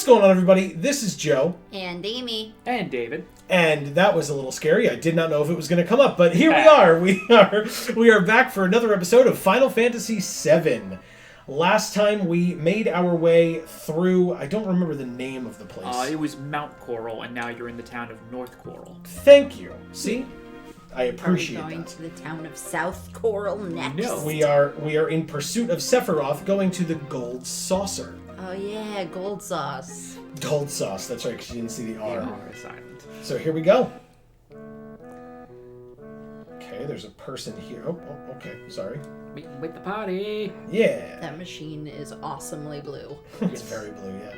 What's going on, everybody? This is Joe. And Amy. And David. And that was a little scary. I did not know if it was going to come up, but here we are. We are back for another episode of Final Fantasy VII. Last time we made our way through, I don't remember the name of the place. It was Mount Corel, and now you're in the town of North Corel. Thank you. See? I appreciate that. Are we going to the town of South Corel next? No. We are in pursuit of Sephiroth, going to the Gold Saucer. Oh yeah, gold sauce. Gold Sauce, that's right, because you didn't see the R. The R is silent. So here we go. Okay, there's a person here. Oh, okay, sorry. Meeting with the party. Yeah. That machine is awesomely blue. It's very blue, yeah.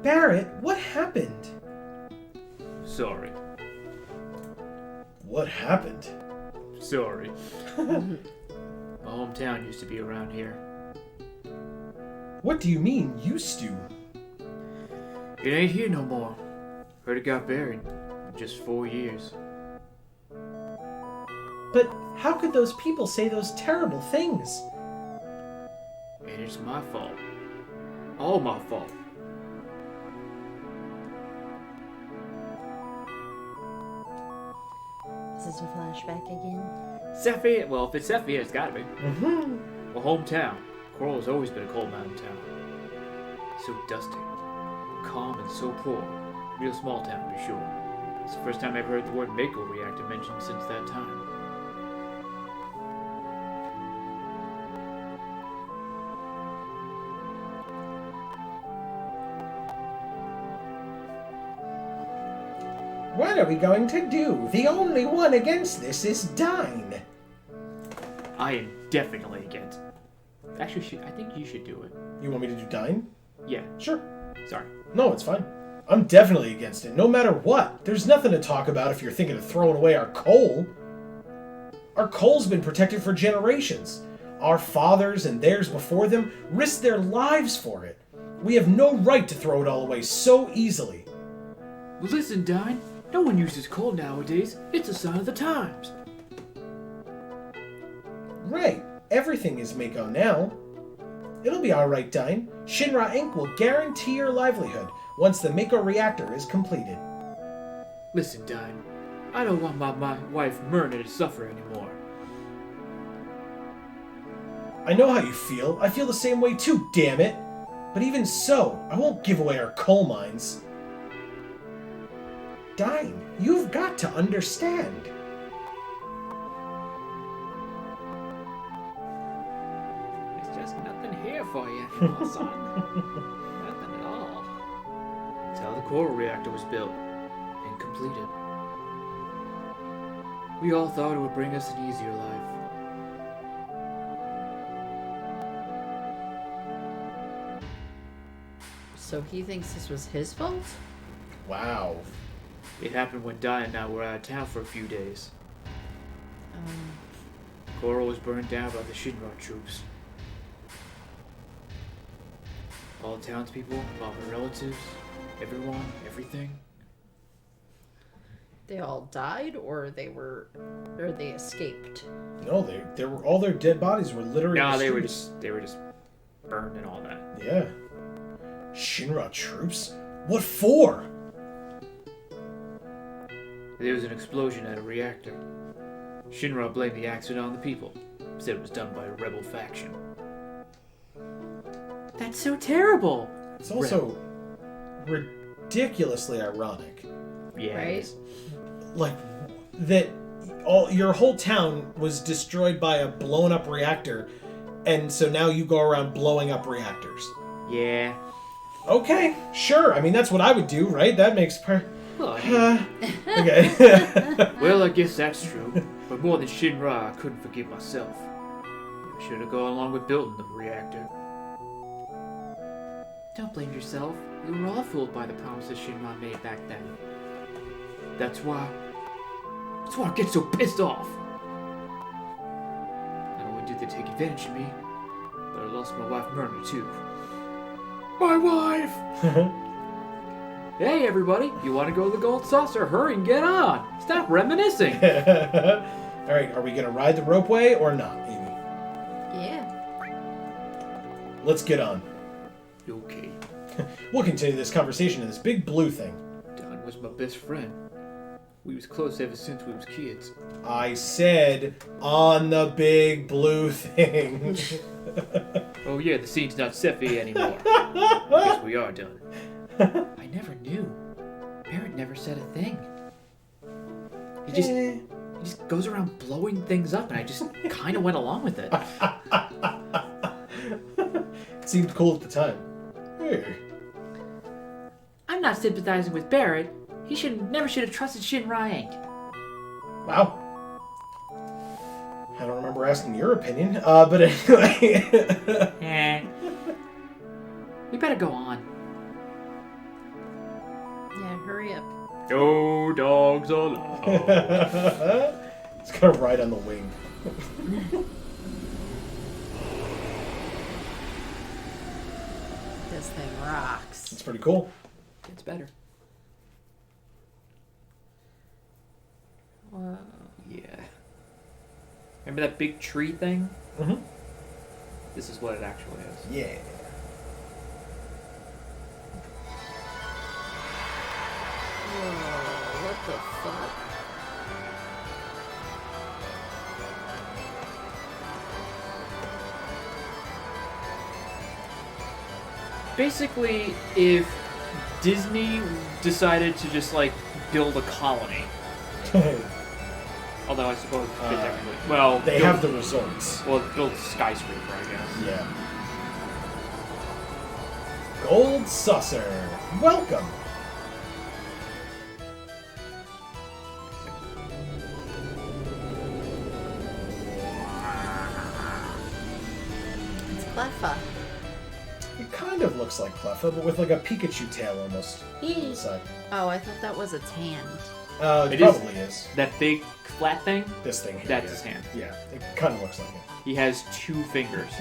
Barret, what happened? Sorry. What happened? Sorry. My hometown used to be around here. What do you mean, used to? It ain't here no more. Heard it got buried in just 4 years. But how could those people say those terrible things? And it's my fault. All my fault. Is this a flashback again? Sephi, well, if it's Sephi, it's gotta be. Mm-hmm. Well, hometown. Corel has always been a coal mountain town. So dusty, calm, and so poor. Real small town, to be sure. It's the first time I've heard the word Mako reactor mentioned since that time. What are we going to do? The only one against this is Dine. I am definitely against. Actually, I think you should do it. You want me to do Dine? Yeah. Sure. Sorry. No, it's fine. I'm definitely against it, no matter what. There's nothing to talk about if you're thinking of throwing away our coal. Our coal's been protected for generations. Our fathers and theirs before them risked their lives for it. We have no right to throw it all away so easily. Well, listen, Dine. No one uses coal nowadays. It's a sign of the times. Right. Everything is Mako now. It'll be alright, Dine. Shinra Inc. will guarantee your livelihood once the Mako reactor is completed. Listen, Dine. I don't want my wife Myrna to suffer anymore. I know how you feel. I feel the same way too, damn it. But even so, I won't give away our coal mines. Dine, you've got to understand. There's just nothing here for you anymore, son. Nothing at all. That's how the Corel reactor was built and completed. We all thought it would bring us an easier life. So he thinks this was his fault? Wow. It happened when Di and I were out of town for a few days. Corel was burned down by the Shinra troops. All the townspeople, all my relatives, everyone, everything. They all died, or they escaped? No, they were all their dead bodies were literally. No, in the they were streets. just burned and all that. Yeah. Shinra troops? What for? There was an explosion at a reactor. Shinra blamed the accident on the people. Said it was done by a rebel faction. That's so terrible! It's also ridiculously ironic. Yeah. Right? Like, that your whole town was destroyed by a blown up reactor, and so now you go around blowing up reactors. Yeah. Okay, sure. I mean, that's what I would do, right? That makes Well, I mean, okay. well, I guess that's true. But more than Shinra, I couldn't forgive myself. I should have gone along with building the reactor. Don't blame yourself. We were all fooled by the promises Shinra made back then. That's why I get so pissed off. Not only did they take advantage of me, but I lost my wife Myrna too. My wife! Hey everybody, you want to go to the Gold Saucer? Hurry and get on! Stop reminiscing! Alright, are we gonna ride the ropeway or not, Amy? Yeah. Let's get on. Okay. We'll continue this conversation in this big blue thing. Don was my best friend. We was close ever since we was kids. I said on the big blue thing. Oh yeah, the scene's not Sephi anymore. Guess we are done. I never knew. Barret never said a thing. He just goes around blowing things up, and I just kind of went along with it. It seemed cool at the time. Hey. I'm not sympathizing with Barret. He never should have trusted Shinra. Wow. I don't remember asking your opinion, but anyway. We better go on. Yeah, hurry up. No dogs allowed. It's gonna ride on the wing. This thing rocks. It's pretty cool. It's better. Whoa. Yeah. Remember that big tree thing? Mm-hmm. This is what it actually is. Yeah. Whoa, what the fuck? Basically, if Disney decided to just, like, build a colony. Although I suppose they technically... Well... They have the resorts. Well, build a skyscraper, I guess. Yeah. Gold Saucer. Welcome. It's Cleffa. It kind of looks like Cleffa, but with like a Pikachu tail almost on the side. Oh, I thought that was its hand. It probably is. That big flat thing? This thing here. That's his hand. Yeah, it kind of looks like it. He has 2 fingers.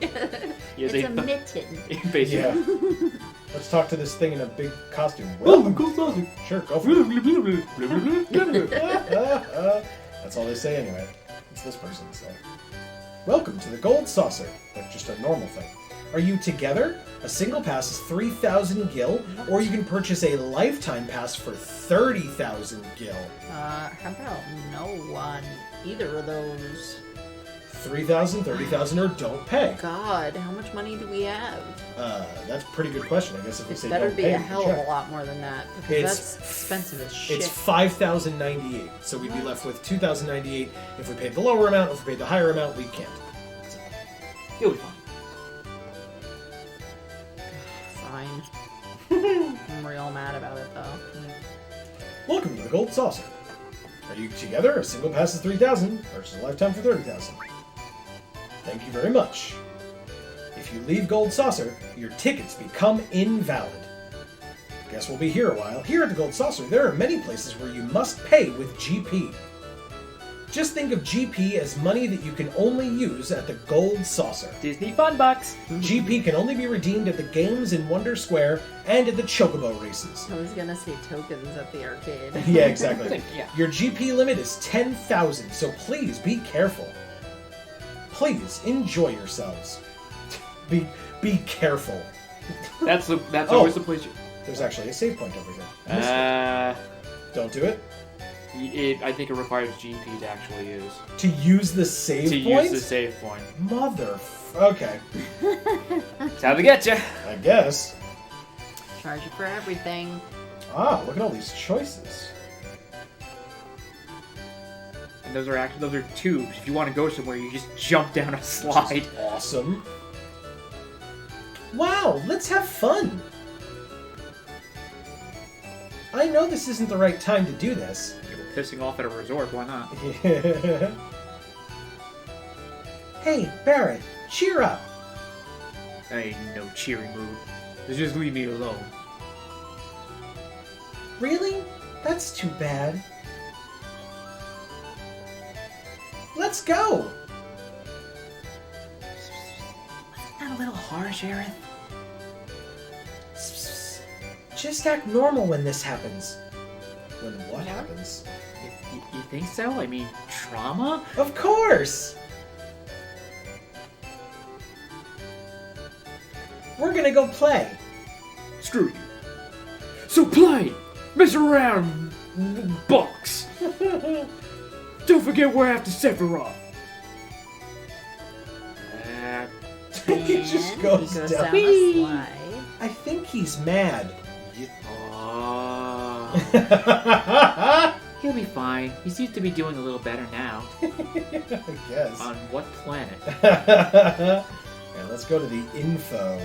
It's a mitten. Basically. Yeah. Let's talk to this thing in a big costume. Welcome, Gold Saucer. Sure, go for it. That's all they say anyway. It's this person say. Welcome to the Gold Saucer. Like just a normal thing. Are you together? A single pass is 3,000 gil, or you can purchase a lifetime pass for 30,000 gil. How about no one? Either of those. 3,000, 30,000, or don't pay. God, how much money do we have? That's a pretty good question. I guess if we It say better don't be pay, a we can hell of check. a lot more than that, because that's expensive as shit. It's 5,098, so we'd be left with 2,098. If we paid the lower amount, if we paid the higher amount, we can't. You'll be fine. Fine. I'm real mad about it, though. Welcome to the Gold Saucer. Are you together? A single pass is 3,000, versus a lifetime for 30,000. Thank you very much. If you leave Gold Saucer, your tickets become invalid. Guess we'll be here a while. Here at the Gold Saucer, there are many places where you must pay with GP. Just think of GP as money that you can only use at the Gold Saucer. Disney Fun Bucks! GP can only be redeemed at the games in Wonder Square and at the Chocobo races. I was gonna say tokens at the arcade. Yeah, exactly. Yeah. Your GP limit is 10,000, so please be careful. Please enjoy yourselves. Be careful. That's always the place you... There's actually a save point over here. Missed it. Don't do it. I think it requires GP to actually use. To use the save point? To use the save point. Okay. That's how they get you. I guess. Charge you for everything. Ah, look at all these choices. And those are tubes. If you want to go somewhere, you just jump down a slide. Awesome. Wow, let's have fun. I know this isn't the right time to do this. You're pissing off at a resort, why not? Hey, Barret, cheer up. I ain't in no cheery mood. Just leave me alone. Really? That's too bad. Let's go. Isn't that a little harsh, Aerith? Just act normal when this happens. When what happens? You think so? I mean, trauma? Of course! We're gonna go play. Screw you. So play! Mess around, box! Don't forget we're after Sephiroth. He just And goes he goes down. down the slide. I think he's mad. He'll be fine. He seems to be doing a little better now. I guess. On what planet? Yeah, let's go to the info.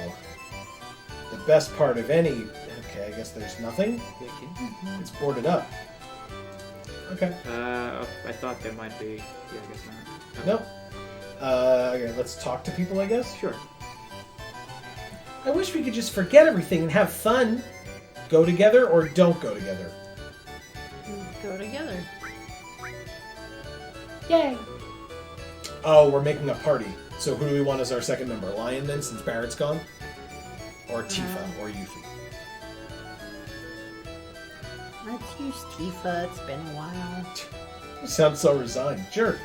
The best part of any... Okay, I guess there's nothing. It's boarded up. Okay. I thought there might be. Yeah, I guess not. Nope. Okay, let's talk to people, I guess. Sure. I wish we could just forget everything and have fun. Go together or don't go together. Go together. Yay! Oh, we're making a party. So who do we want as our second member? Lion then, since Barret's gone? Or Tifa, or Yuffie? Let's use Tifa. It's been a while. You sound so resigned. Sure.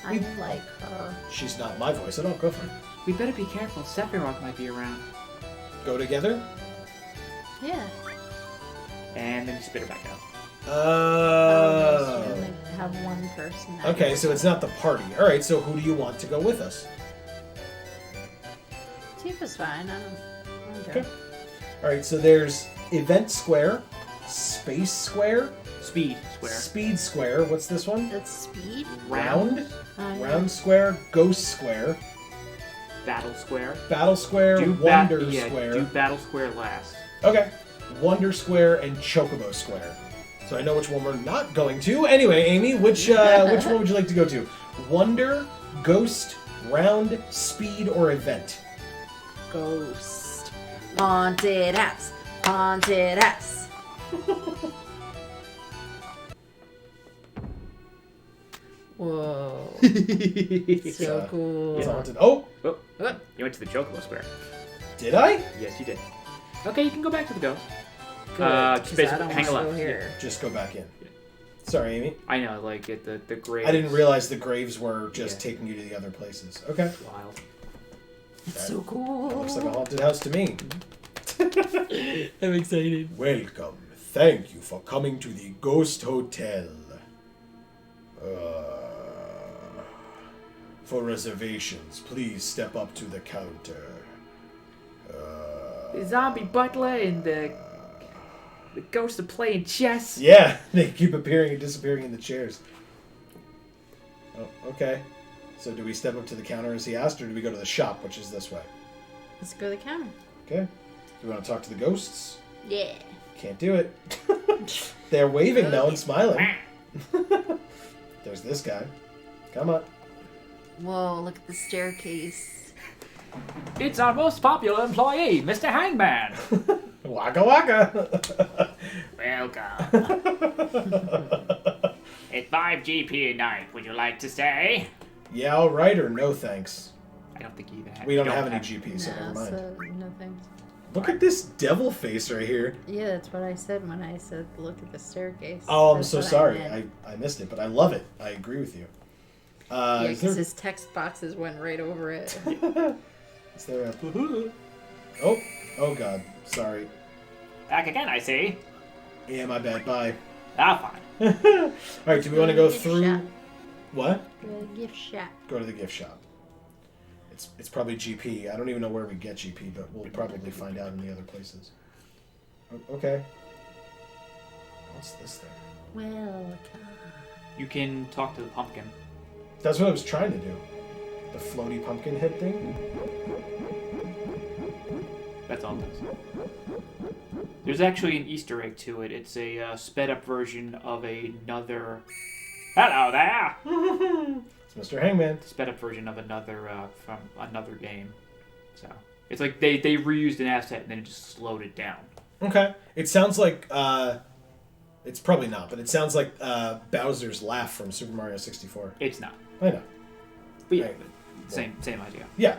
I like her. She's not my voice at all. Go for it. We better be careful. Sephiroth might be around. Go together? Yeah. And then spit her back out. Oh. So only have one person. Now. Okay, so it's not the party. Alright, so who do you want to go with us? Tifa's fine. I don't care. Okay. Alright, so there's Event Square, Space Square, Speed square. Speed Square. What's this one? That's speed. Round, Yeah. Round Square, Ghost Square, Battle square. Battle Square, Wonder Square. Do battle square last. Okay. Wonder Square and Chocobo Square. So I know which one we're not going to. Anyway, Amy, which one would you like to go to? Wonder, Ghost, Round, Speed, or Event? Ghost. Haunted house. Haunted house. Whoa. It's, So cool. It's haunted. Oh, Oh, you went to the Chocobo square. did I? Yes, you did. Okay, you can go back to the ghost. Good, Just 'cause I basically don't hang a wanna left. go here. Just go back in. Sorry, Amy. I know, like at the grave. I didn't realize the graves were just Yeah. taking you to the other places. Okay. Wild. It's so cool. That looks like a haunted house to me. I'm excited. Welcome. Thank you for coming to the Ghost Hotel. For reservations, please step up to the counter. The zombie butler and the ghost are playing chess. Yeah, they keep appearing and disappearing in the chairs. Oh, okay. So do we step up to the counter as he asked, or do we go to the shop, which is this way? Let's go to the counter. Okay. Do we want to talk to the ghosts? Yeah. Can't do it. They're waving now and smiling. There's this guy. Come on. Whoa, look at the staircase. It's our most popular employee, Mr. Hangman. Waka waka. Welcome. It's 5 GP a night. Would you like to stay? Yeah, all right, or no thanks. I don't think you even have. We don't have any GP, so No, never mind. so no thanks. Look at this devil face right here. Yeah, that's what I said when I said look at the staircase. Oh, I'm That's so what I sorry. meant. I missed it, but I love it. I agree with you. Yeah, Is there, because his text boxes went right over it. is there a... Oh God. Sorry. Back again, I see. Yeah, my bad. Bye. Ah, fine. All right, do we want to go Gift through... shop. What? Go to the gift shop. Go to the gift shop. It's probably GP. I don't even know where we get GP, but we'll probably find out in the other places. Okay. What's this thing? Welcome. You can talk to the pumpkin. That's what I was trying to do. The floaty pumpkin head thing. That's all it is. There's actually an Easter egg to it. It's a sped up version of another. Hello there. It's Mr. Hangman. Sped up version of another from another game. So it's like they reused an asset and then it just slowed it down. Okay. It sounds like it's probably not, but it sounds like Bowser's laugh from Super Mario 64. It's not. I know. But yeah, Right. same idea. Yeah.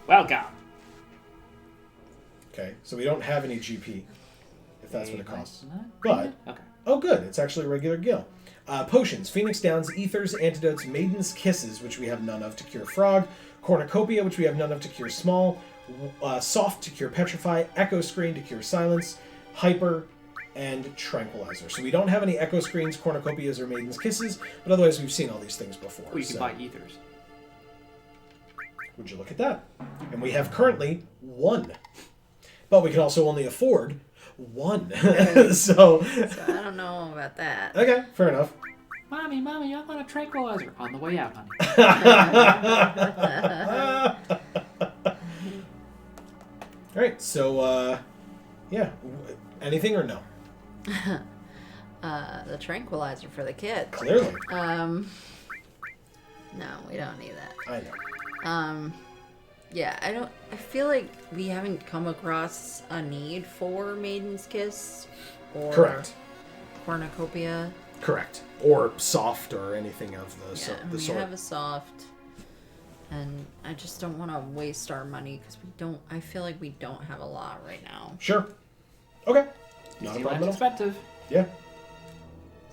Welcome. Okay. So we don't have any GP, if that's what it costs. Not But okay. oh, good. It's actually a regular Gil. Potions, Phoenix Downs, Ethers, Antidotes, Maiden's Kisses, which we have none of to cure Frog, Cornucopia, which we have none of to cure Small, Soft to cure Petrify, Echo Screen to cure Silence, Hyper, and Tranquilizer. So we don't have any Echo Screens, Cornucopias, or Maiden's Kisses, but otherwise we've seen all these things before. Well, you can buy Ethers. Would you look at that? And we have currently 1. But we can also only afford 1. So I don't know about that. okay, fair enough. Mommy, I want a tranquilizer. On the way out, honey. Alright, so, yeah. Anything or no? The tranquilizer for the kid. Clearly. No, we don't need that. I know. Yeah, I feel like we haven't come across a need for Maiden's Kiss or Correct. Cornucopia. Correct. Or soft or anything of the, We sort. have a soft, and I just don't want to waste our money because I feel like we don't have a lot right now. Sure. Okay. Not a problem at all. Expensive. Yeah.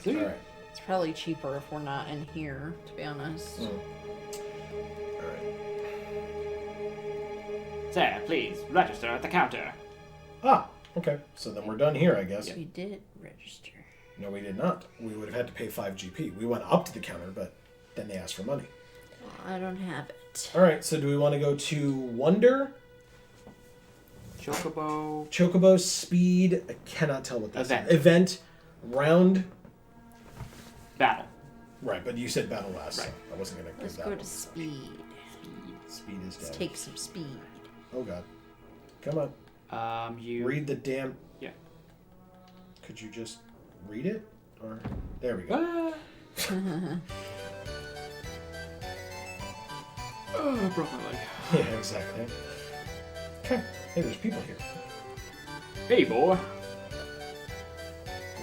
See? Alright. It's probably cheaper if we're not in here, to be honest. Alright. Sir, please, register at the counter. Ah, okay. So then we're done here, I guess. We did register. No, we did not. We would have had to pay 5 GP. We went up to the counter, but then they asked for money. Well, I don't have it. Alright, so do we want to go to Wonder? Chocobo. Speed. I cannot tell what that's. Event. Event. Round. Battle. Right, but you said battle last, Right. so I wasn't going to Let's give go that to one. speed. Speed is Let's dead. take some speed. Oh, God. Come on. You... Read the damn... Yeah. Could you just read it? Or... There we go. Oh, I broke my leg. Yeah, exactly. Okay. Hey, there's people here. Hey, boy.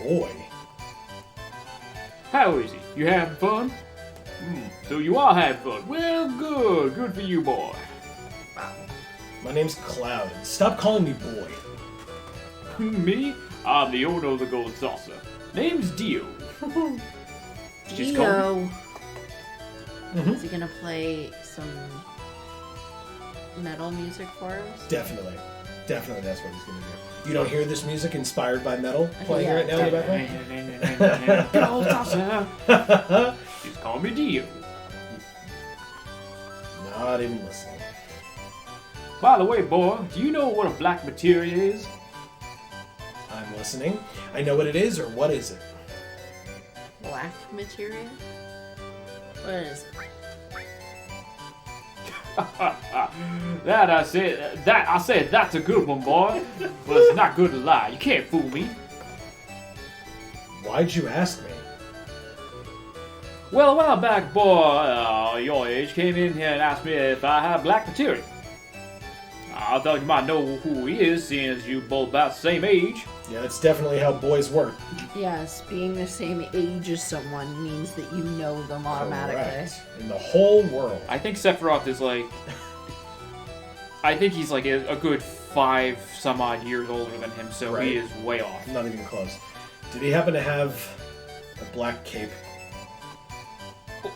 Boy. How is it? You having fun? So you are having fun. Well, good. Good for you, boy. My name's Cloud, and stop calling me boy. Me? I'm the owner of the gold saucer. Name's Dio. Just call me. Dio. Is he gonna play some metal music for us? Definitely. Definitely that's what he's going to do. You don't hear this music inspired by metal playing right now in the background? Gold saucer. Just call me Dio. Not even listening. By the way, boy, do you know what a black materia is? I'm listening. I know what it is, or what is it? Black materia? What is it? I said that's a good one, boy. But it's not good to lie. You can't fool me. Why'd you ask me? Well, a while back, boy, your age came in here and asked me if I have black materia. I thought you might know who he is, seeing as you both about the same age. Yeah, that's definitely how boys work. Yes, being the same age as someone means that you know them automatically. Correct. In the whole world. I think Sephiroth is like... I think he's like a good 5 some odd years older than him, so Right. he is way off. Not even close. Did he happen to have a black cape?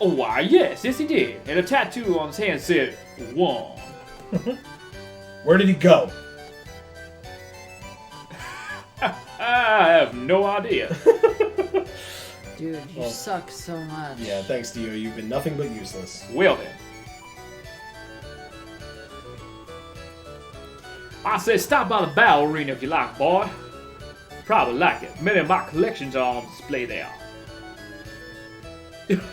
Oh, why, yes, he did. And a tattoo on his hand said, "One." Where did he go? I have no idea. Dude, you Well, suck so much. Yeah, thanks, Dio. You've been nothing but useless. Well then. I said stop by the battle arena if you like, boy. Probably like it. Many of my collections are on display there. That's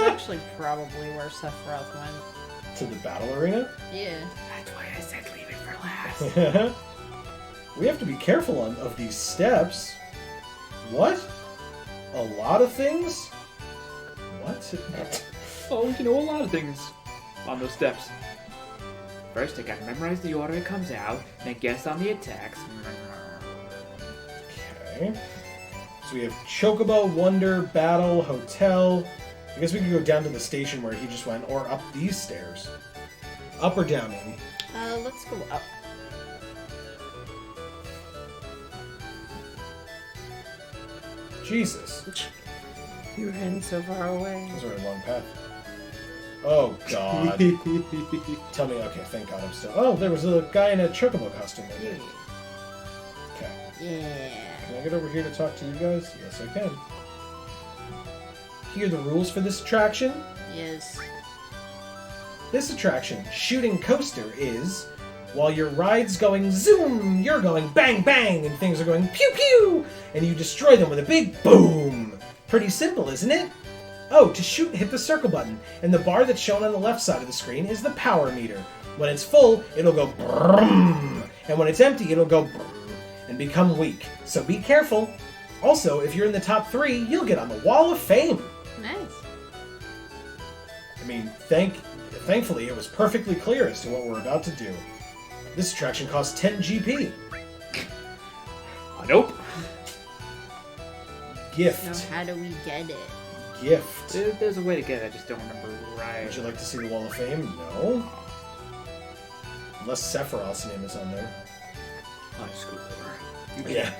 actually probably where Sephiroth went. To the battle arena? Yeah. That's why I said leave it for last. We have to be careful of these steps. What? A lot of things? What? Oh, you know a lot of things on those steps. First, I gotta memorize the order it comes out, then guess on the attacks. Okay. So we have Chocobo, Wonder, Battle, Hotel. I guess we could go down to the station where he just went, or up these stairs. Up or down, Amy? Let's go up. Jesus. You ran so far away. This is a really long path. Oh, God. Tell me, okay, thank God I'm still... Oh, there was a guy in a chocobo costume right there. Okay. Yeah. Can I get over here to talk to you guys? Yes, I can. Here are the rules for this attraction. Yes. This attraction, Shooting Coaster, is... While your ride's going zoom, you're going bang bang, and things are going pew pew, and you destroy them with a big boom. Pretty simple, isn't it? Oh, to shoot, hit the circle button, and the bar that's shown on the left side of the screen is the power meter. When it's full, it'll go brum, and when it's empty, it'll go brum, and become weak. So be careful. Also, if you're in the top 3, you'll get on the Wall of Fame. Nice. I mean, thankfully, it was perfectly clear as to what we're about to do. This attraction costs 10 GP. Nope. Gift. So how do we get it? Gift. There's a way to get it, I just don't remember right. Would you like to see the Wall of Fame? No. Unless Sephiroth's name is on there. High score. Yeah.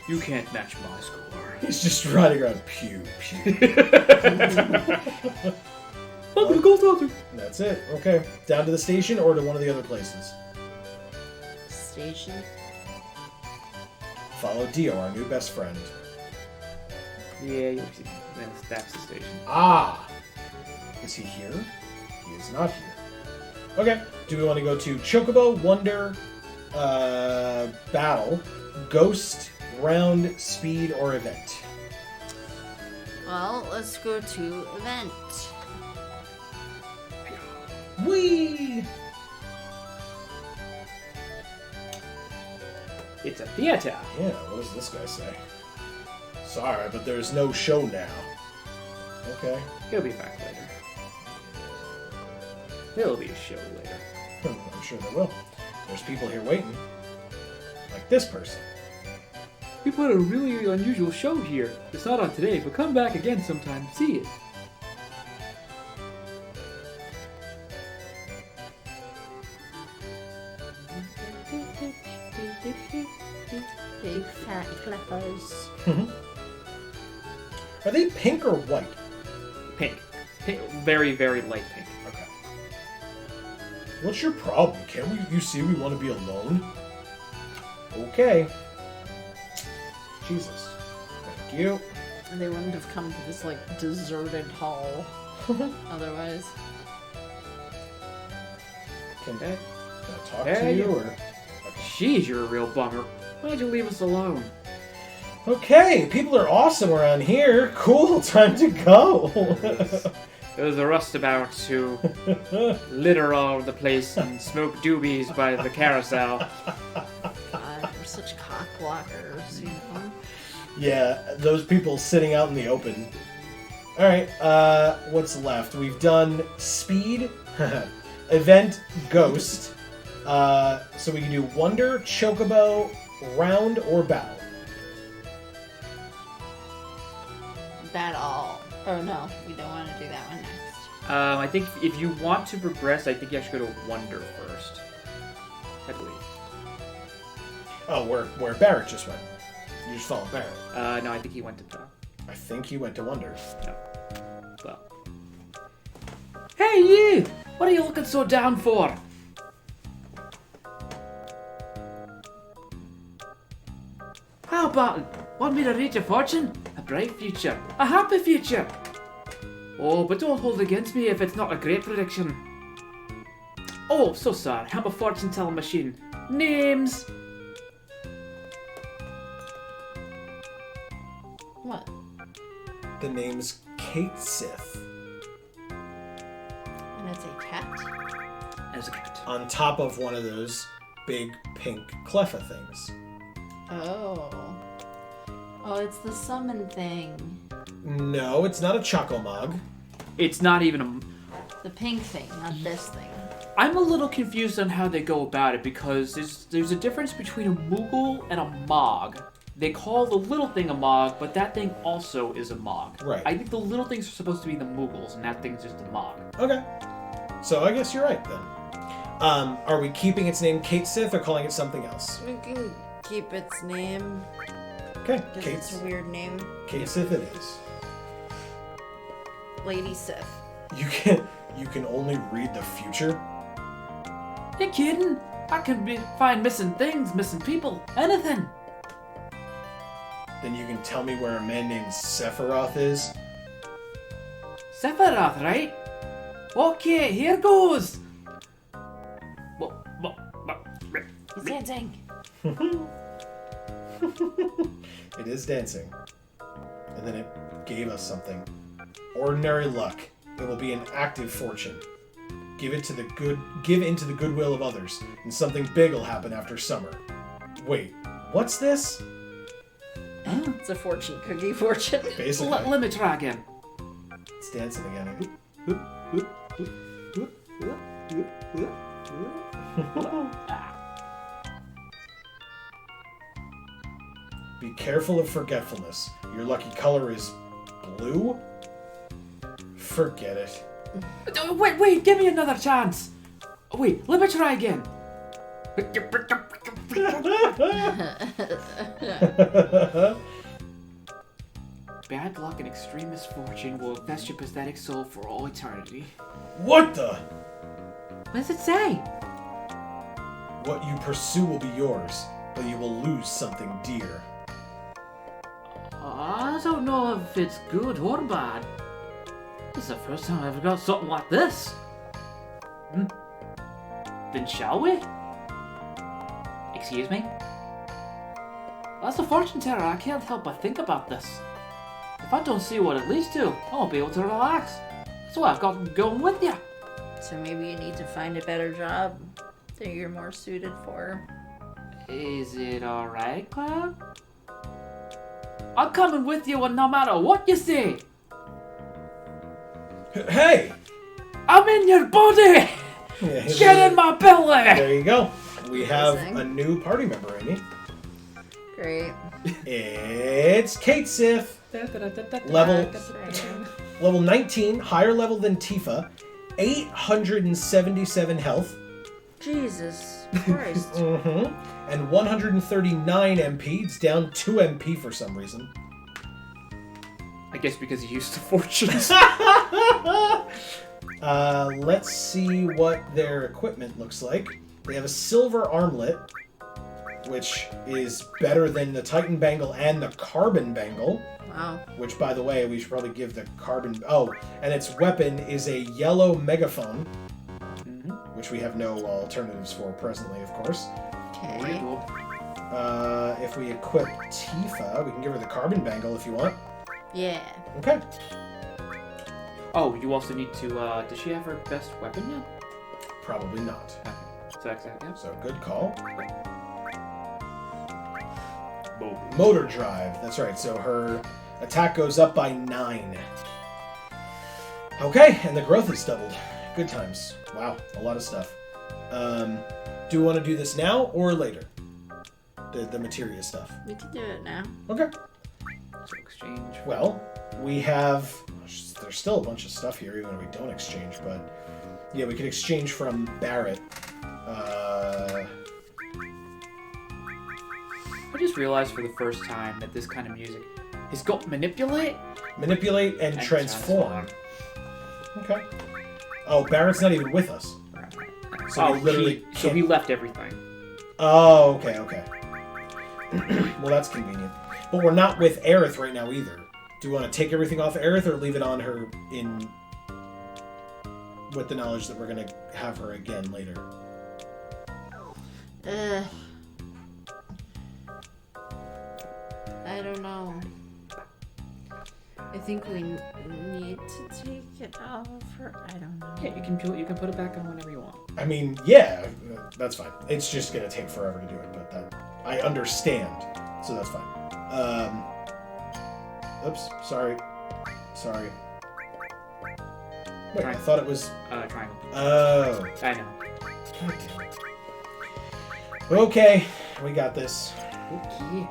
You can't match my score. He's just riding around pew, pew. Welcome to Gold Doctor. That's it. Okay. Down to the station or to one of the other places? Station. Follow Dio, our new best friend. Yeah, you'll see. That's the station. Ah! Is he here? He is not here. Okay. Do we want to go to Chocobo, Wonder, Battle, Ghost, Round, Speed, or Event? Well, let's go to event. Whee! It's a theater. Yeah, what does this guy say? Sorry, but there's no show now. Okay. He'll be back later. There'll be a show later. I'm sure there will. There's people here waiting. Like this person. We put a really unusual show here. It's not on today, but come back again sometime to see it. Big fat clappers. Are they pink or white? Pink. Pink. Very, very light pink. Okay. What's your problem? Can't you see we want to be alone? Okay. Jesus. Thank you. And they wouldn't have come to this, like, deserted hall otherwise. Can I talk Hey, to you, you- or... Jeez, you're a real bummer. Why'd you leave us alone? Okay, people are awesome around here. Cool, time to go. There's the roustabout who litter all over the place and smoke doobies by the carousel. God, we're such cock blockers, you know? Yeah, those people sitting out in the open. Alright, what's left? We've done Speed, Event, Ghost. So we can do Wonder, Chocobo, Round, or Battle. Battle. Oh no, we don't want to do that one next. I think if you want to progress, I think you have to go to Wonder first. I believe. Oh, where Barret just went. You just follow Barret. No, I think he went to the... I think he went to Wonder. No. Well. Hey, you! What are you looking so down for? How about it? Want me to read your fortune? A bright future. A happy future. Oh, but don't hold it against me if it's not a great prediction. Oh, so sorry. I'm a fortune-telling machine. Names. What? The name's Cait Sith. And it's a cat? As a cat. On top of one of those big pink Cleffa things. Oh. Oh, it's the summon thing. No, it's not a Choco Mug. It's not even a... The pink thing, not this thing. I'm a little confused on how they go about it because there's a difference between a Moogle and a Mog. They call the little thing a Mog, but that thing also is a Mog. Right. I think the little things are supposed to be the Moogles, and that thing's just a Mog. Okay. So I guess you're right then. Are we keeping its name Cait Sith or calling it something else? We can keep its name. Okay, Because Cait, it's a weird name. Cait Sith it is. Lady Sith. You can only read the future? You kidding? I can find missing things, missing people, anything. Then you can tell me where a man named Sephiroth is? Sephiroth, right? Okay, here goes. He's dancing. It is dancing. And then it gave us something. Ordinary luck. It will be an active fortune. Give into the goodwill of others, and something big will happen after summer. Wait, what's this? It's a fortune cookie fortune. Basically. Let me try again. It's dancing again. Be careful of forgetfulness. Your lucky color is blue? Forget it. Wait, give me another chance. Wait, let me try again. Bad luck and extreme misfortune will invest your pathetic soul for all eternity. What the? What does it say? What you pursue will be yours, but you will lose something dear. I don't know if it's good or bad. This is the first time I've ever got something like this. Then shall we? Excuse me? As a fortune teller, I can't help but think about this. If I don't see what it leads to, I won't be able to relax. That's why I've got going with you. So maybe you need to find a better job that you're more suited for. Is it alright, Cloud? I'm coming with you no matter what you say. Hey! I'm in your body! Get in my belly! There you go. We have Amazing. a new party member, Amy. Great. It's Cait Sith. Level 19, higher level than Tifa. 877 health. Jesus Christ. And 139 MP. It's down 2 MP for some reason. I guess because he used the fortunes. Let's see what their equipment looks like. They have a silver armlet, which is better than the Titan Bangle and the Carbon Bangle. Wow. Which, by the way, we should probably give the Carbon... Oh, and its weapon is a yellow megaphone, which we have no alternatives for presently, of course. Okay. If we equip Tifa, we can give her the Carbon Bangle if you want. Yeah. Okay. Oh, you also need to, does she have her best weapon yet? Probably not. Okay. So that's that, yeah. So, good call. Boom. Motor drive. That's right. So her attack goes up by 9. Okay, and the growth is doubled. Good times. Wow, a lot of stuff. Do we want to do this now or later? The materia stuff. We can do it now. Okay. So exchange. Well, we have... There's still a bunch of stuff here, even if we don't exchange, but... Yeah, we could exchange from Barret. I just realized for the first time that this kind of music has got manipulate. Manipulate and transform. Okay. Oh, Barrett's not even with us. So we literally so he left everything. Oh, okay. Well, that's convenient. But we're not with Aerith right now either. Do you want to take everything off Aerith or leave it on her in... with the knowledge that we're going to have her again later? I don't know. I think we need to take it off her. I don't know. Yeah, you can put it back on whenever you want. I mean, yeah, that's fine. It's just going to take forever to do it, but that I understand, so that's fine. Oops, sorry. Wait, I thought it was... Triangle. Oh. I know. God damn it. Okay, we got this. Okay.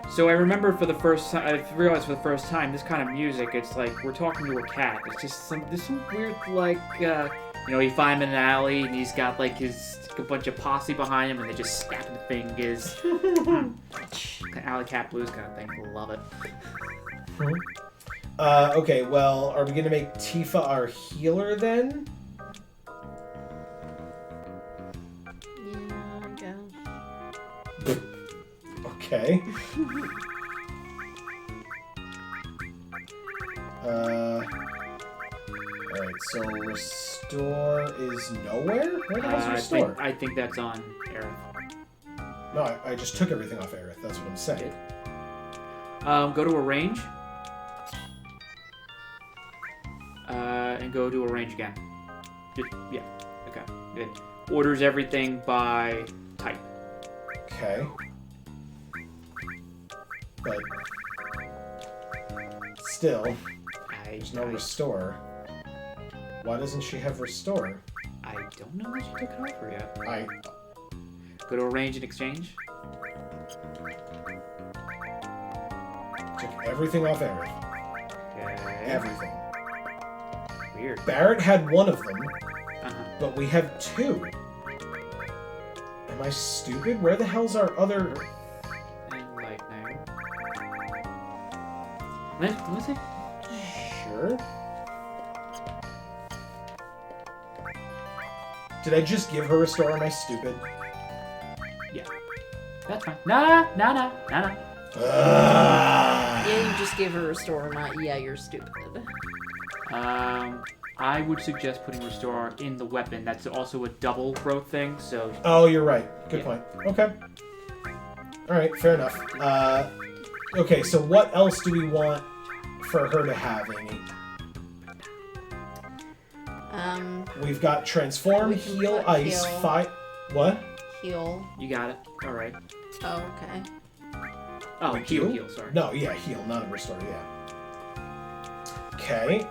So I remember for the first time, I realized for the first time, this kind of music, it's like we're talking to a cat. It's just some weird, like, You know, you find him in an alley, and he's got like a bunch of posse behind him, and they just snapping the fingers. Alley cat blues kind of thing. Love it. Okay, well, are we gonna make Tifa our healer then? Yeah, I guess. Okay. Alright, so restore is nowhere? Where the hell's restore? I think that's on Aerith. No, I just took everything off Aerith, that's what I'm saying. Go to arrange. And go to arrange again. Yeah, okay, good. Orders everything by type. Okay. But still, there's no restore. Why doesn't she have restore? I don't know that she took it over yet. I Go to arrange and exchange. took everything off Aerith. Okay. Everything. Weird. Barret had one of them, Uh-huh. but we have two. Am I stupid? Where the hell's our other... And lightning. Let me see. Sure. Did I just give her restore? Am I stupid? Yeah. That's fine. Nah. Ah. Yeah, you just gave her a restore, not yeah, you're stupid. I would suggest putting restore in the weapon. That's also a double growth thing, so... Oh, you're right. Good Yeah. point. Okay. Alright, fair enough. Okay, so what else do we want for her to have, Amy? We've got transform, We can heal, put ice, heal. fight. What? Heal. You got it. Alright. Oh, okay. Oh, We heal, do? sorry. No, yeah, heal, not a restore, yeah. Okay,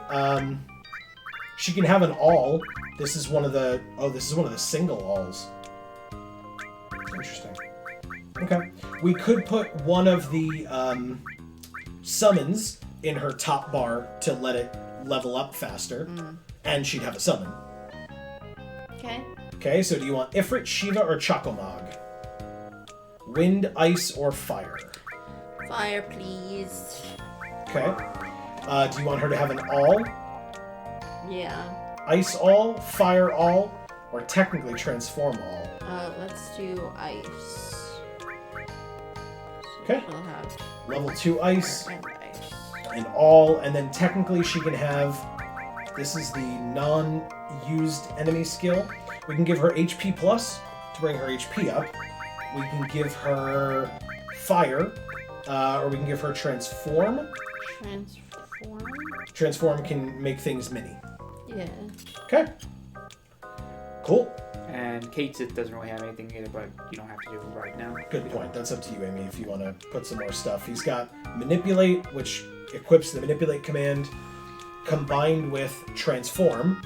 she can have an all. This is one of the... Oh, this is one of the single alls. Interesting. Okay. We could put one of the, summons in her top bar to let it level up faster. And she'd have a summon. Okay. Okay, so do you want Ifrit, Shiva, or Chocomog? Wind, ice, or fire? Fire, please. Okay. Do you want her to have an all? Yeah. Ice all, fire all, or technically transform all? Let's do ice. Okay. We'll have Level 2 ice fire and ice. and all, and then technically she can have... This is the non-used enemy skill. We can give her HP plus to bring her HP up. We can give her fire, or we can give her transform. Transform? Transform can make things mini. Yeah. Okay. Cool. And Cait Sith doesn't really have anything either, but you don't have to do it right now. Good point. That's up to you, Amy, if you want to put some more stuff. He's got Manipulate, which equips the Manipulate command, combined with Transform.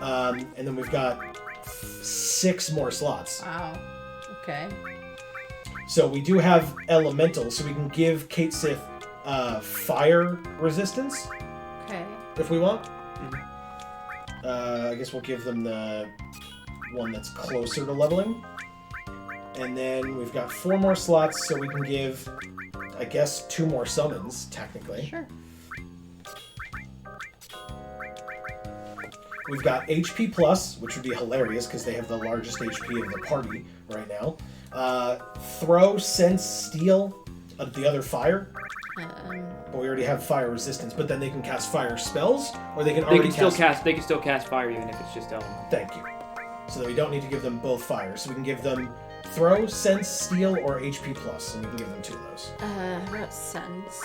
And then we've got 6 more slots. Wow. Okay. So we do have Elemental, so we can give Cait Sith fire resistance, Okay. if we want. I guess we'll give them the one that's closer to leveling. And then we've got 4 more slots, so we can give, I guess, 2 more summons, technically. Sure. We've got HP plus, which would be hilarious because they have the largest HP of the party right now. Throw, sense, steal, the other fire. But we already have fire resistance. But then they can cast fire spells, or they can They already can still cast fire even if it's just element. Thank you. So that we don't need to give them both fire. So we can give them throw, sense, steal, or HP plus, and we can give them 2 of those. How about sense?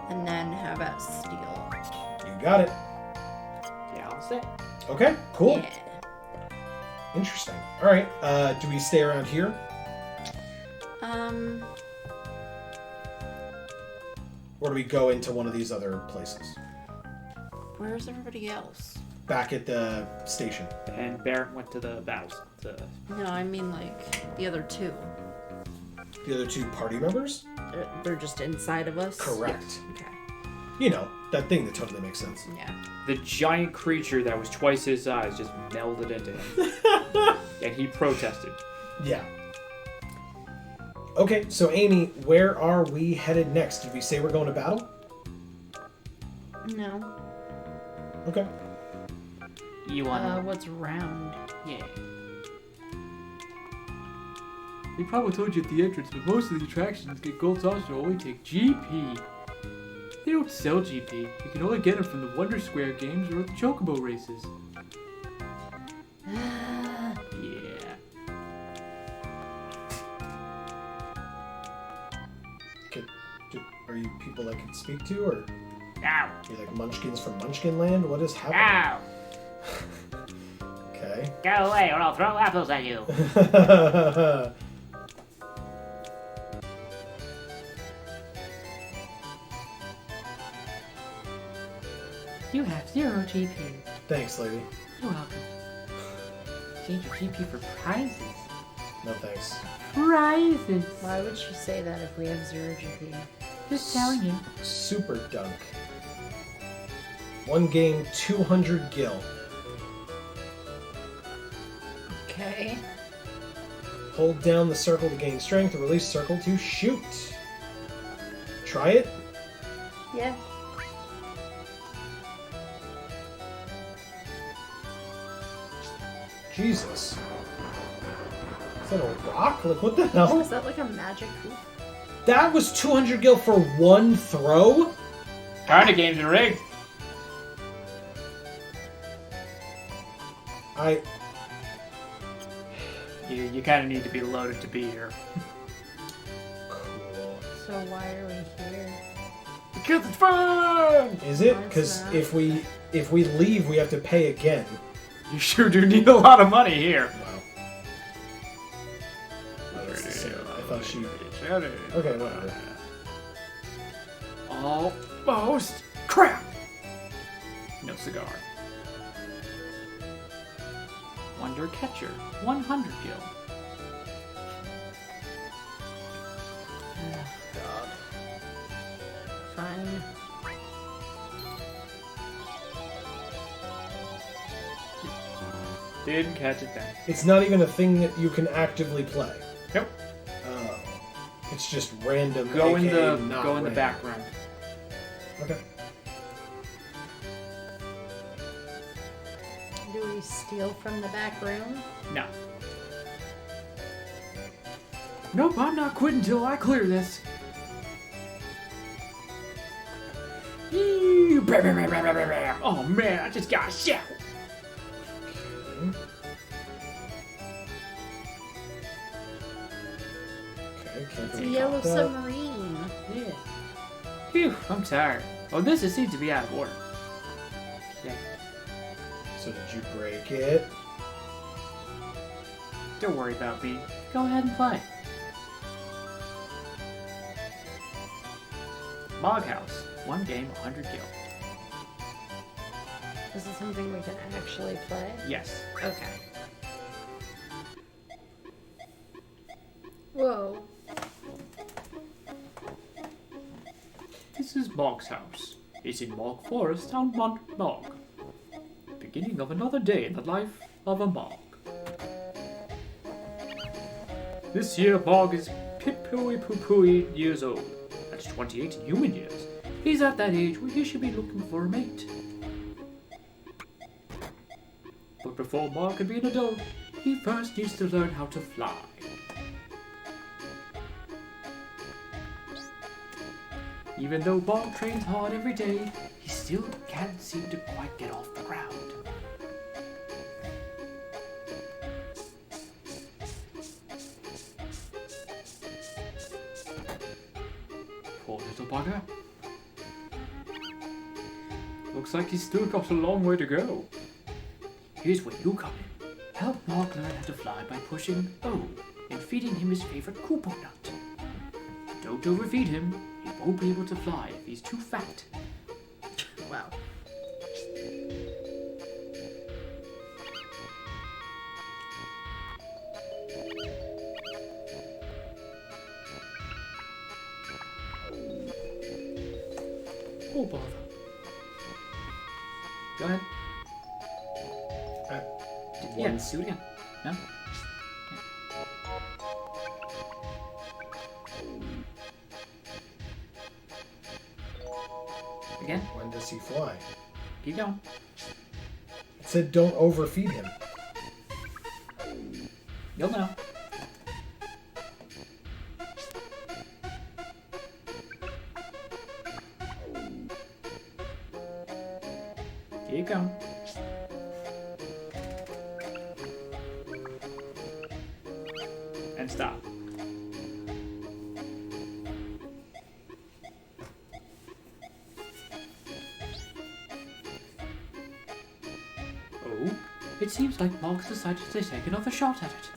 And then how about steal? You got it. Yeah, I'll say. Okay, cool. Yeah. Interesting. All right. Do we stay around here? Or do we go into one of these other places? Where's everybody else? Back at the station. And Barret went to the battles. No, I mean like the other 2. The other 2 party members? They're just inside of us? Correct. Okay. You know, that thing that totally makes sense. Yeah. The giant creature that was twice his size just melded into him. And he protested. Yeah. Okay, so Amy, where are we headed next? Did we say we're going to battle? No. Okay. You want What's round? Yeah. They probably told you at the entrance, but most of the attractions get gold saucer to only take GP. They don't sell GP. You can only get them from the Wonder Square games or the Chocobo races. Yeah. Okay. Are you people I could speak to, or Ow. you like munchkins from Munchkin Land? What is happening? Ow. Okay. Go away or I'll throw apples at you. You have 0 GP. Thanks, lady. You're welcome. Change your GP for prizes. No thanks. Prizes. Why would she say that if we have 0 GP? Just telling you. Super Dunk. 1 game, 200 gil. Okay. Hold down the circle to gain strength, or release circle to shoot. Try it. Yeah. Jesus. Is that a rock? Like, what the hell? Is that like a magic hoop? That was 200 gil for 1 throw? Kinda games are rigged. You kind of need to be loaded to be here. Cool. So why are we here? Because it's fun! Is it? No, it's Because not. if we leave, we have to pay again. You sure do need a lot of money here. Wow. Oh, that's the same. I thought she... Okay, whatever. Almost. Crap! No cigar. Wonder Catcher, 100 gil. Oh, God. Fine. Didn't catch it then. It's not even a thing that you can actively play. Nope. Oh. It's just random. Go in aka the not random. background. Okay. Do we steal from the back room? No. Nope, I'm not quitting until I clear this. Oh man, I just got shot. Okay, can't It's a really yellow call that. submarine. Yeah. Phew, I'm tired. Oh, this seems to be out of order. Yeah. So did you break it? Don't worry about me. Go ahead and play. Mog House. 1 game, 100 gil. Is this something we can actually play? Yes. Okay. Whoa. This is Mog's house. It's in Mog Forest on Mont Mog. Beginning of another day in the life of a Mog. This year Mog is pipooey years old. That's 28 human years. He's at that age where he should be looking for a mate. But before Mog can be an adult, he first needs to learn how to fly. Even though Mog trains hard every day, he still can't seem to quite get off the ground. Poor little bugger. Looks like he's still got a long way to go. Here's where you come in. Help Mog learn how to fly by pushing O and feeding him his favorite Koopo nut. Don't overfeed him. He won't be able to fly if he's too fat. Wow. Oh bother. Go ahead. Yeah, Once. do it again. No? Yeah. Again? When does he fly? Keep going. It said don't overfeed him. You'll know. Keep going. And stop. Oh, it seems like Mog's decided to take another shot at it.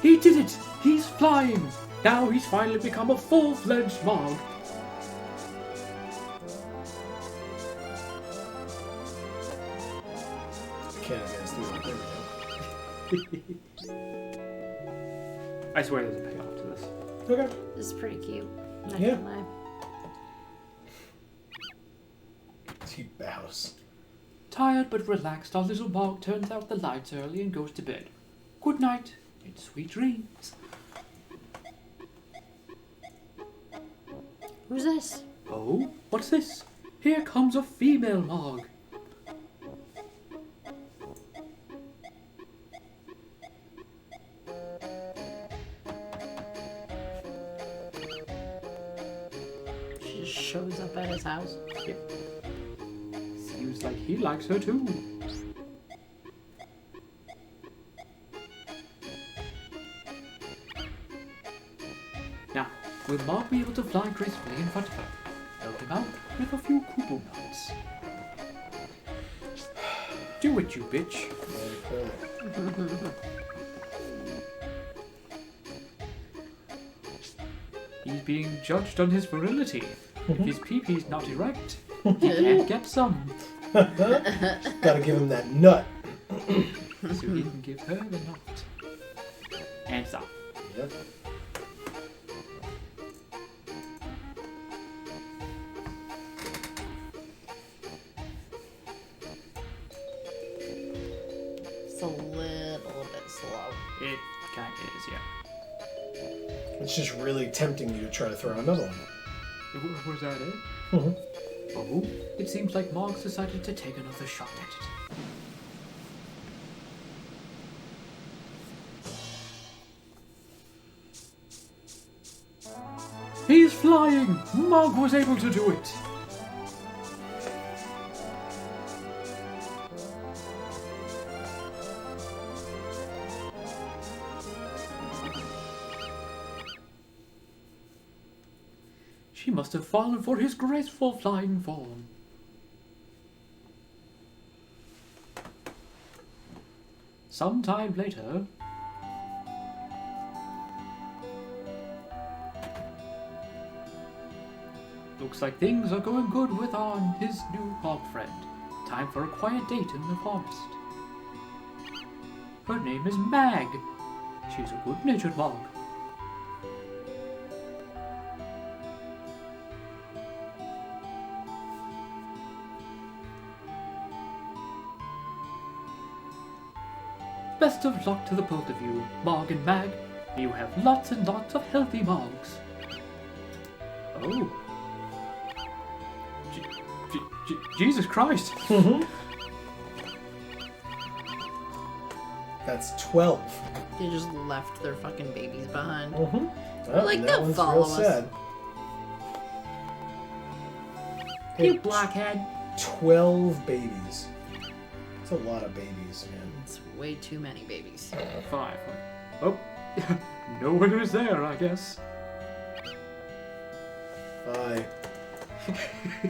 He did it! He's flying! Now he's finally become a full-fledged Mog. Can't against the There we I swear there's a payoff to this. go. Okay. This is pretty cute. Not Yeah. gonna lie. He bows. Tired but relaxed, our little Mog turns out the lights early and goes to bed. Good night, and sweet dreams. Who's this? Oh, what's this? Here comes a female Mog. She just shows up at his house. Yep. Seems like he likes her too. Now, will Mog be able to fly gracefully in front of her? Help him out with a few cuckoo nuts. Do it, you bitch. He's being judged on his virility. If his pee-pee's not erect, he can't get some. Gotta give him that nut. So he can give her the nut. And stop. Yep. It's a little bit slow. It kind of is, yeah. It's just really tempting you to try to throw another one. Was that it? Oh, it seems like Mog's decided to take another shot at it. He's flying! Mog was able to do it! She must have fallen for his graceful flying form. Sometime later... Looks like things are going good with his new hog friend. Time for a quiet date in the forest. Her name is Mag. She's a good-natured Mog. Best of luck to the both of you, Mog and Mag. May you have lots and lots of healthy Mogs. Oh. Jesus Christ! That's 12. They just left their fucking babies behind. Well, Like, and they'll that one's follow real us. sad. You Hey, blockhead! 12 babies. That's a lot of babies, man. It's way too many babies. 5. Oh, no one is there, I guess. Bye.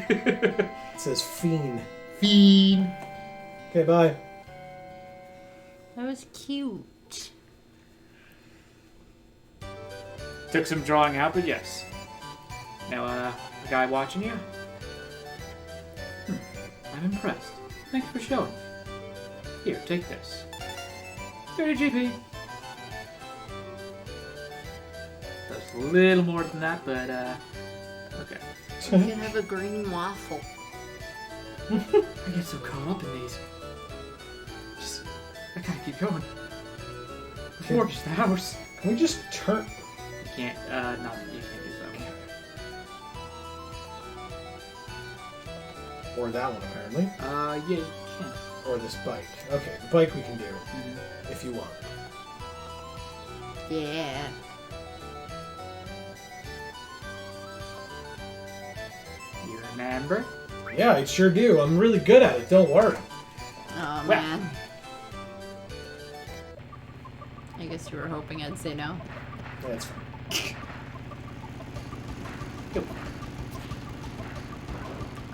It says fiend. Fiend. Okay, bye. That was cute. Took some drawing out, but yes. Now, the guy watching you? I'm impressed. Thanks for showing. Here, take this. 30 GP. That's a little more than that, but okay. You can have a green waffle. I get so caught up in these. Just, I gotta keep going. It's more just the house. Can we just turn? You can't, no, you can't use that one. Or that one, apparently. Yeah, you can. Or this bike. Okay, the bike we can do, Mm-hmm. if you want. Yeah. You remember? Yeah, I sure do. I'm really good at it, don't worry. Oh, Well. man. I guess you were hoping I'd say no. That's fine.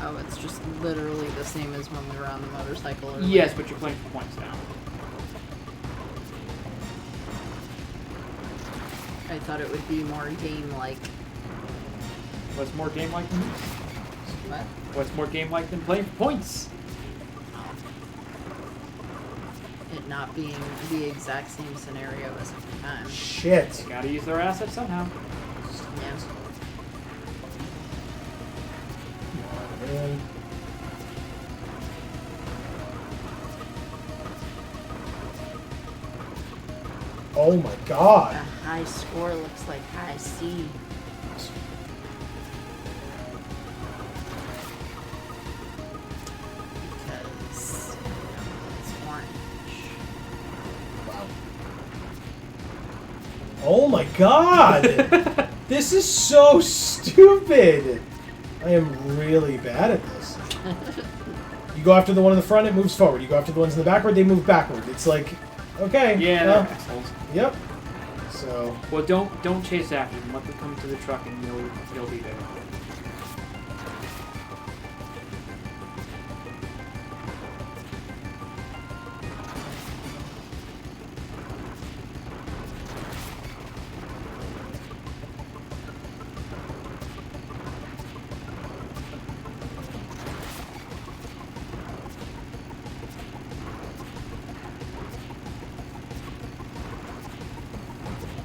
Oh, it's just literally the same as when we were on the motorcycle. Earlier. Yes, but you're playing for points now. I thought it would be more game-like. What's more game-like than this? What? What's more game-like than playing for points? It not being the exact same scenario as every time. Shit. You gotta use their assets somehow. Yeah. Man. Oh my A god. high score looks like high C. Because it's orange. Wow. Oh my god! This is so stupid! I am really bad at this. You go after the one in the front, it moves forward. You go after the ones in the backward, they move backward. It's like, okay. Yeah, well, they're assholes. yep. So, Well, don't chase after them. Let them come to the truck and you'll be there.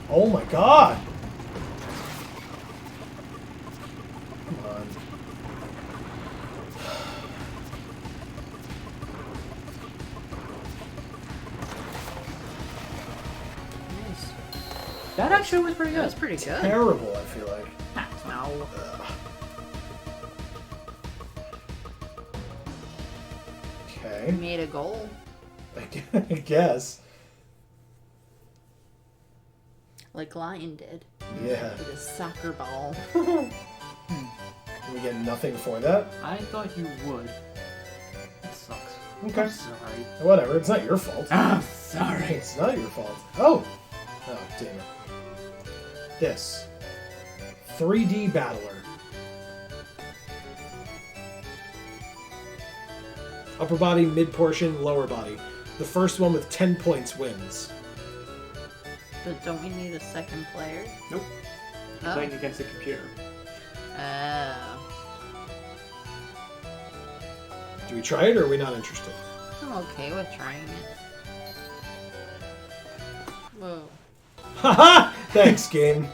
oh my god! Come on. Nice. That actually was pretty That was good. pretty good. Terrible, I feel like. No. Okay. You made a goal. I guess. Like Lion did. Yeah. With a soccer ball. We get nothing for that? I thought you would. That sucks. Okay. I'm sorry. Whatever, it's not your fault. I'm sorry. It's not your fault. Oh! Oh, damn it. This. 3D Battler. Upper body, mid portion, lower body. The first one with 10 points wins. But don't we need a second player? Nope. You're Oh. playing against the computer. Oh. Do we try it or are we not interested? I'm okay with trying it. Whoa. Haha! Thanks, game.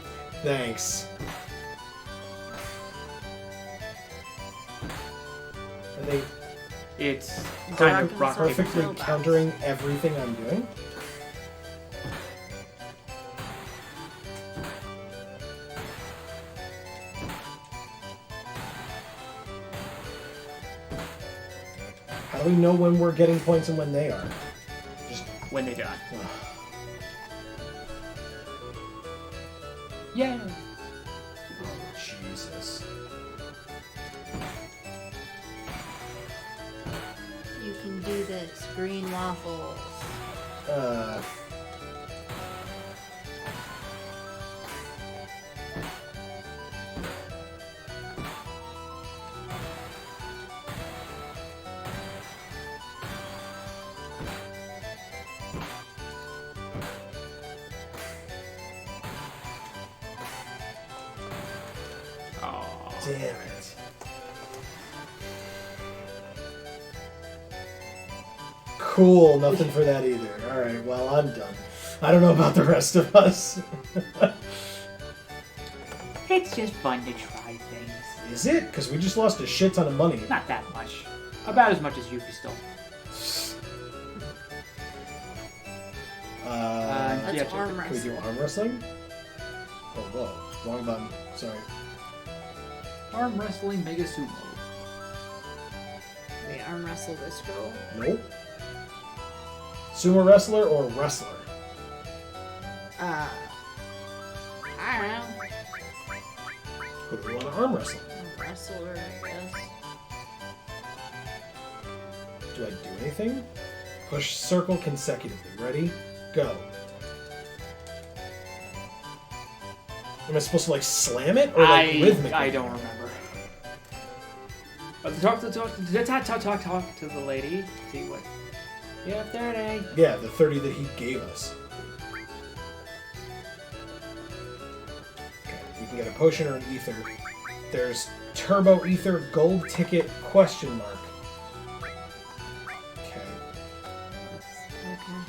Thanks. Are they It's Rock kind and of rock soft. paper. perfectly robots. countering everything I'm doing? How do we know when we're getting points and when they are? Just when they die. ugh. Yeah. Oh, Jesus. You can do this. Green waffles. Uh. Oh. Damn it. Cool, nothing for that either. Alright, well, I'm done. I don't know about the rest of us. It's just fun to try things. Is it? Because we just lost a shit ton of money. Not that much. About as much as Yuffie stole. Let's yeah, arm Can we wrestle. do arm wrestling? Oh, whoa. Wrong button. Sorry. Arm wrestling mega sumo. We arm wrestle this girl. Nope. Sumo wrestler or wrestler? I don't know. Who do we want to arm wrestle? A wrestler, I guess. Do I do anything? Push circle consecutively. Ready? Go. Am I supposed to like slam it or like rhythmically? I don't remember. Talk to the lady. See what. Yeah, 30. Yeah, the 30 that he gave us. Okay, we can get a potion or an ether. There's turbo ether, gold ticket, question mark. Okay. Okay.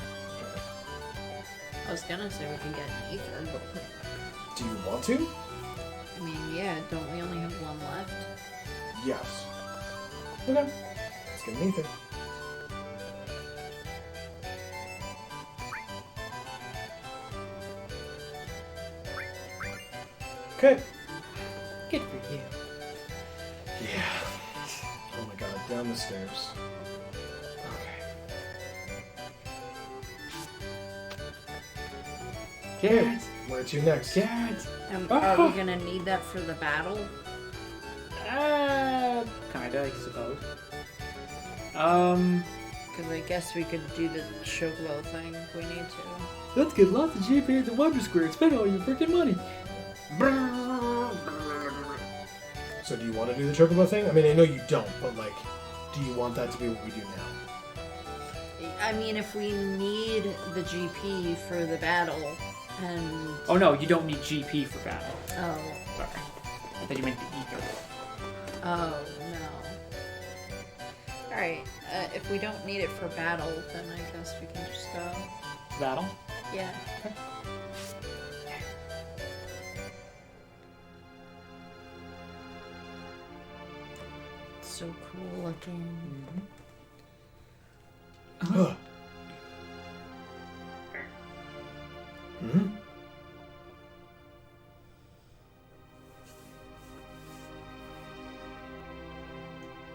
I was gonna say we can get an ether, but Do you want to? I mean, yeah, don't we only have one left? Yes. Okay. Let's get an ether. Okay. Good for you. Yeah. Oh my god, down the stairs. Okay. Carrots. Where to next? Carrots. Are we gonna need that for the battle? Kinda, I suppose. Because I guess we could do the chocobo thing if we need to. Let's get lots of GP at the Wonder Square and spend all your freaking money. So do you want to do the chocobo thing? I mean, I know you don't, but like, do you want that to be what we do now? I mean, if we need the GP for the battle, and... Oh no, you don't need GP for battle. Oh. Sorry. I thought you meant the ether. Oh, no. Alright, if we don't need it for battle, then I guess we can just go. Battle? Yeah. So cool looking. Huh. Hmm?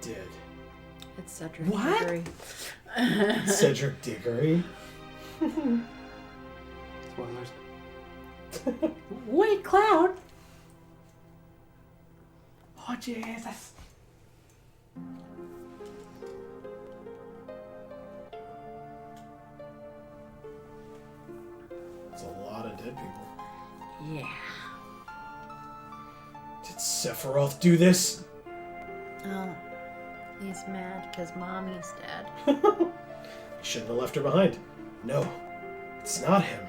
Did. It's Cedric What? Diggory. Cedric Diggory? Spoilers. Wait, Cloud! Oh, Jesus. That's a lot of dead people. Yeah. Did Sephiroth do this? Oh. He's mad because Mommy's dead. He shouldn't have left her behind. No, it's not him.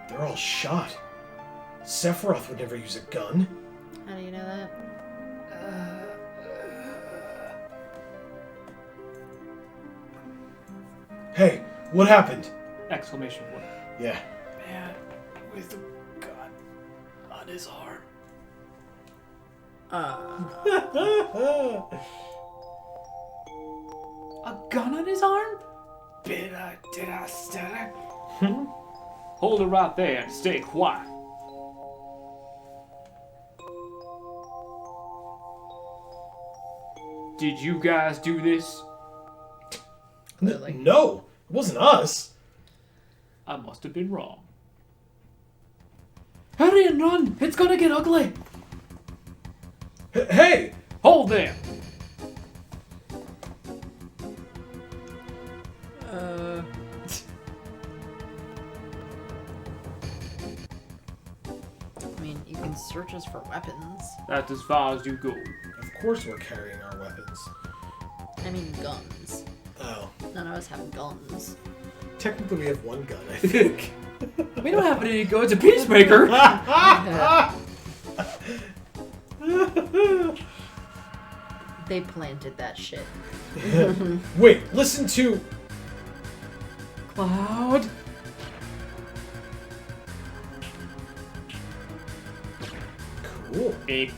They're all shot. Sephiroth would never use a gun. How do you know that? Hey, what happened? Exclamation point. Yeah. Man with the gun on his arm. A gun on his arm? Did I steal it? Hold it right there and stay quiet. Did you guys do this? Really? No, it wasn't us. I must have been wrong. Hurry and run! It's gonna get ugly! Hey! Hold there! I mean, you can search us for weapons. That's as far as you go. Of course we're carrying our weapons. I mean, guns. Oh. None of us have guns. Technically we have one gun, I think. We don't have any guns. A peacemaker! They planted that shit. Wait, listen to... Cloud! 8.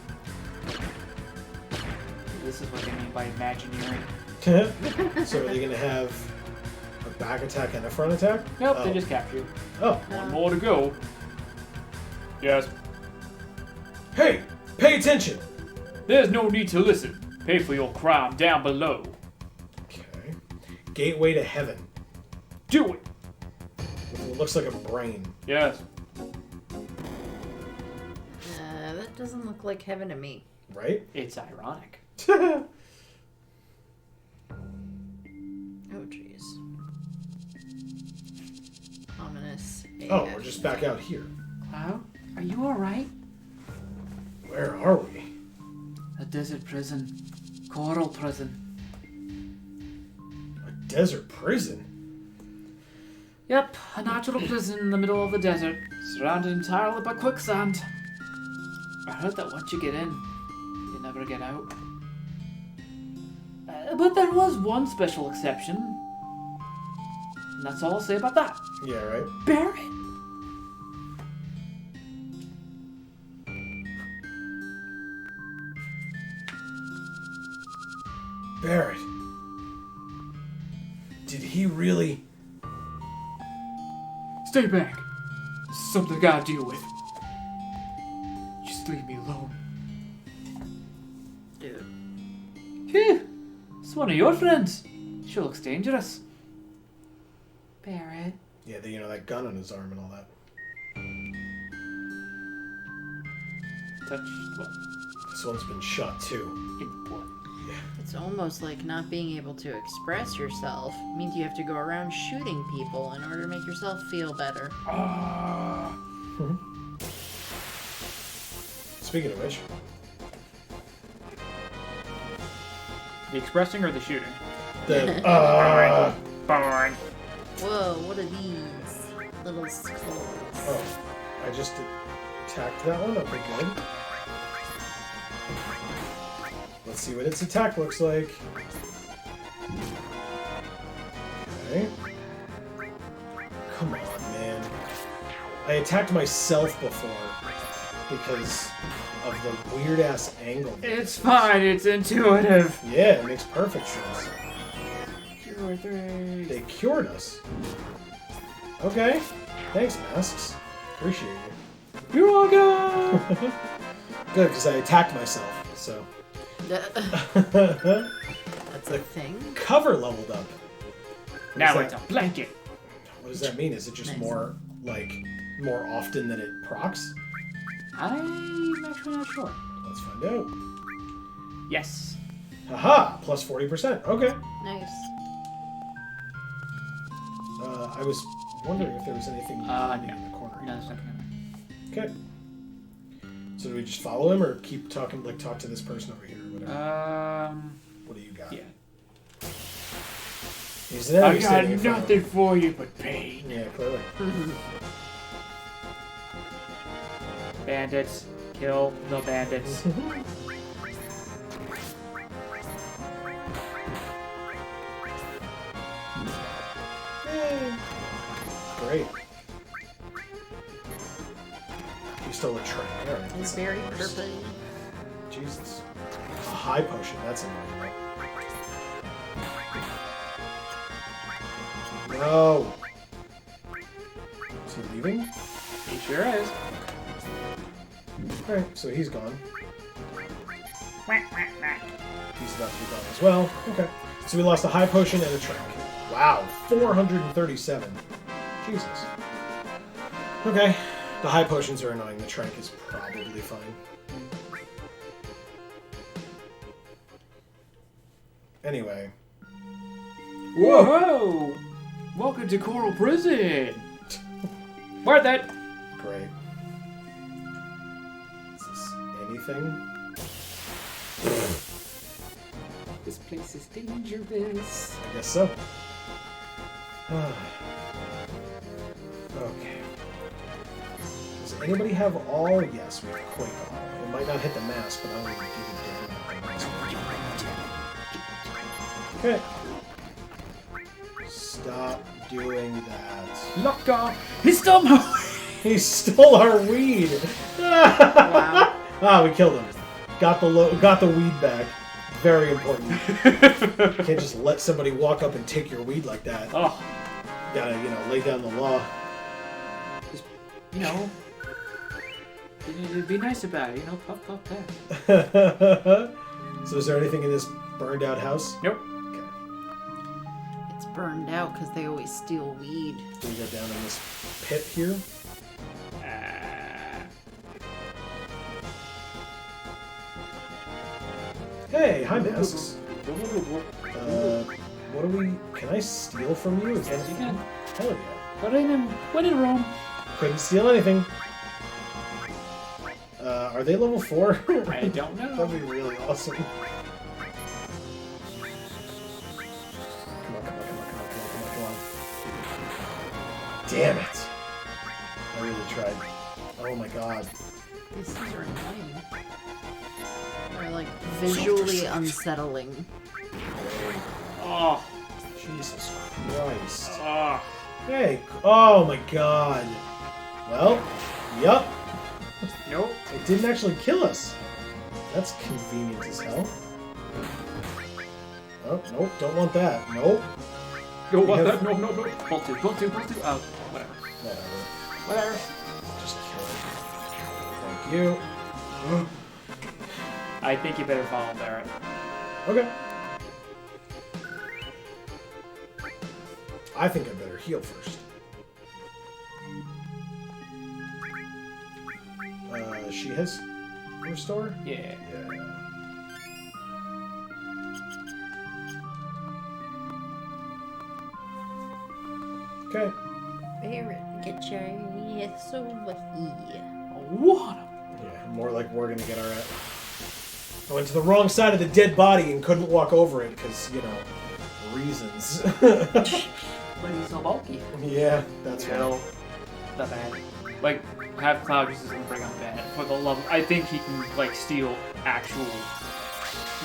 This is what they mean by imagineering. So are they going to have a back attack and a front attack? Nope, Oh. they just capture you. Oh. One more to go. Yes. Hey, pay attention. There's no need to listen. Pay for your crime down below. Okay. Gateway to heaven. Do it. It looks like a brain. Yes. That doesn't look like heaven to me. Right? It's ironic. Oh, jeez. Ominous. Oh, we're just back out here. Cloud, are you alright? Where are we? A desert prison. Corel Prison. A desert prison? Yep, a natural prison in the middle of the desert, surrounded entirely by quicksand. I heard that once you get in, you never get out. But there was one special exception. And that's all I'll say about that. Yeah, right? Barret! Barret. Did he really... Stay back. This is something I gotta deal with. Just leave me alone. Dude. Phew! It's one of your friends. She looks dangerous. Barret. Yeah, that gun on his arm and all that. Touch what? This one's been shot too. In what? It's almost like not being able to express yourself means you have to go around shooting people in order to make yourself feel better. Speaking of which, The expressing or the shooting? the Barn. Whoa, what are these little skulls? oh, I just attacked that one. Okay, good. Let's see what its attack looks like. Okay. Come on, man. I attacked myself before because of the weird ass angle. It's fine, it's intuitive. Yeah, it makes perfect sense. Cure 3. They cured us. Okay. Thanks, masks. Appreciate you. You're welcome. Good, because I attacked myself, so. That's a thing. Cover leveled up. Now Is it's that- a blanket. What does that mean? Is it just Nice. more often that it procs? I'm actually not sure. Let's find out. Yes. Haha! Plus 40%. Okay. Nice. I was wondering if there was anything in No. the corner. No, there's nothing in Okay. So do we just follow him or keep talking, talk to this person over here or whatever? there. What do you got? Yeah. He's there. I He's got standing in front of nothing him. for you but pain. Yeah, clearly. Bandits. Kill the bandits. Great. You stole a train. All right. It's very purple. Jesus. A high potion. That's annoying. No. Is he leaving? He sure is. Alright, so he's gone. He's about to be gone as well. Okay. So we lost a high potion and a trank. Wow, 437. Jesus. Okay. The high potions are annoying. The trank is probably fine. Anyway. Whoa! Welcome to Corel Prison! Worth it! Great. Is this anything? This place is dangerous. I guess so. Okay. Does anybody have all? Yes, we have Quake all. It might not hit the mask, but I'll give it damage. Okay. Stop doing that. Lock off! He stole my He stole our weed! Wow. Ah, we killed him. Got the weed back. Very important. You can't just let somebody walk up and take your weed like that. Oh, Gotta, lay down the law. just, be nice about it, puff, puff, pass. So is there anything in this burned out house? Nope. Okay. It's burned out because they always steal weed. Do we go down in this pit here? Hey, hi, masks. What do we... Can I steal from you? Is Yes, that you can. Hell yeah. When in Rome. Couldn't steal anything. Are they level 4? I don't know. That'd be really awesome. Come on. Damn it. I really tried. Oh my god. These things are annoying. They're like visually unsettling. Oh, Jesus Christ. oh. Hey, oh my god. Well, yup. Nope. It didn't actually kill us. That's convenient as hell. Oh, nope, don't want that. Nope. No, We have- no. Pull two. Oh, whatever. Whatever. Just kill it. Thank you. I think you better follow Barret. Okay. I think I better heal first. She has restore? Yeah. Yeah. Okay. Barret, get your ass over here. What? Yeah, more like we're gonna get our I went to the wrong side of the dead body and couldn't walk over it because, reasons. But he's so bulky. Yeah, that's right. Well, not bad. Like, have Cloud just doesn't bring up bad. For the love, I think he can steal actual.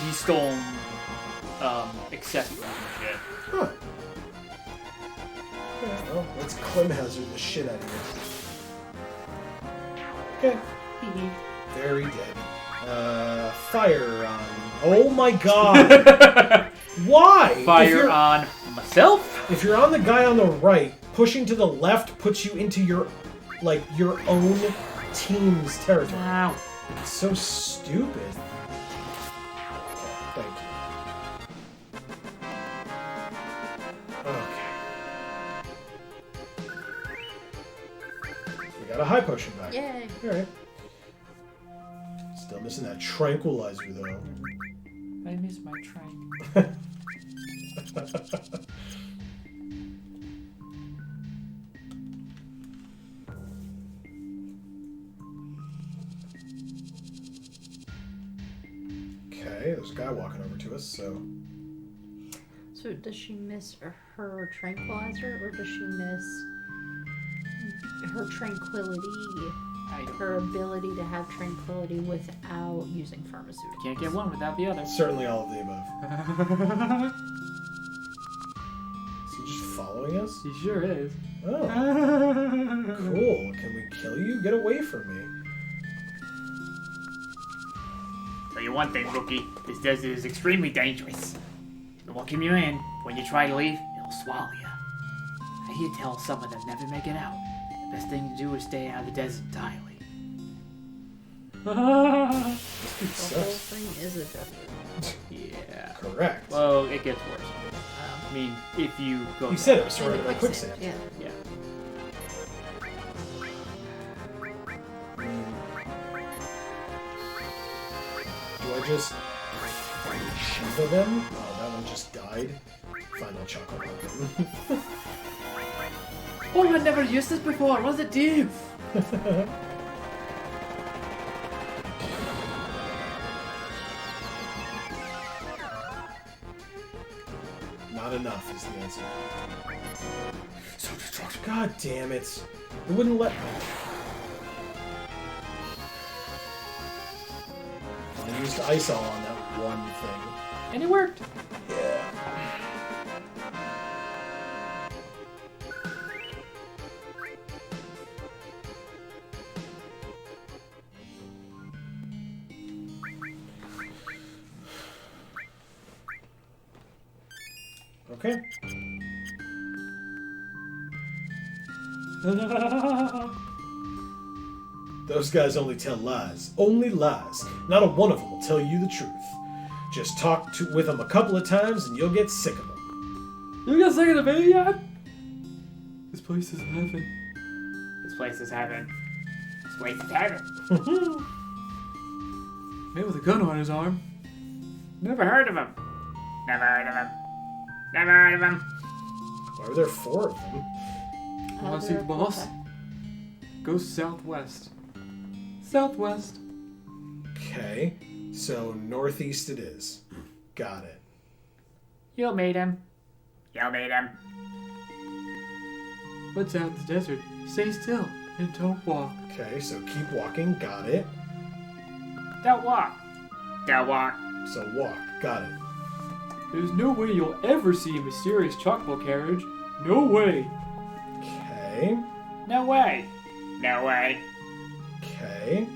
He's stolen accessories and shit. Huh. Okay, well, let's Clem Hazard the shit out of you. Okay. Very dead. Fire on. Oh my god! Why? Fire on myself. If you're on the guy on the right, pushing to the left puts you into your own team's territory. Wow. It's so stupid. Thank you. Okay. We got a high potion back. Yay. Alright. Still missing that tranquilizer though. I miss my train. Okay, there's a guy walking over to us, so... So does she miss her tranquilizer, or does she miss her tranquility? Her ability to have tranquility without using pharmaceuticals. Can't get one without the other. Certainly all of the above. Is he just following us? He sure is. Oh, cool. Can we kill you? Get away from me. Tell you one thing, rookie. This desert is extremely dangerous. It will keep you in. When you try to leave, it'll swallow you. I hear tell some of them never make it out. The best thing to do is stay out of the desert entirely. This dude The whole sucks. thing is a desert. Yeah. Correct. Well, it gets worse. I mean, if you go. You said it was And surrounded the by quicksand. Yeah. Yeah. Do I just Shiva them? Oh, that one just died. Fine, I'll chuckle about them. Oh, I never used this before. What does it do? Not enough is the answer. So destructive. God damn it. It wouldn't let me. I used Isol on that one thing. And it worked. Yeah. Okay. Those guys only tell lies. Only lies. Not a one of them will tell you the truth. Just talk with them a couple of times and you'll get sick of them. You got sick of the video yet? This place is heaven. This place is heaven. This place is heaven. Man with a gun on his arm. Never heard of him. Never heard of him. Never heard of him. Why were there 4 of them? Want to see the boss? Go southwest. Southwest. Okay. So northeast it is. Got it. You'll meet him. You'll meet him. What's out in the desert? Stay still and don't walk. Okay, so keep walking. Got it. Don't walk. Don't walk. So walk. Got it. There's no way you'll ever see a mysterious chocobo carriage. No way. Okay. No way. No way. Okay.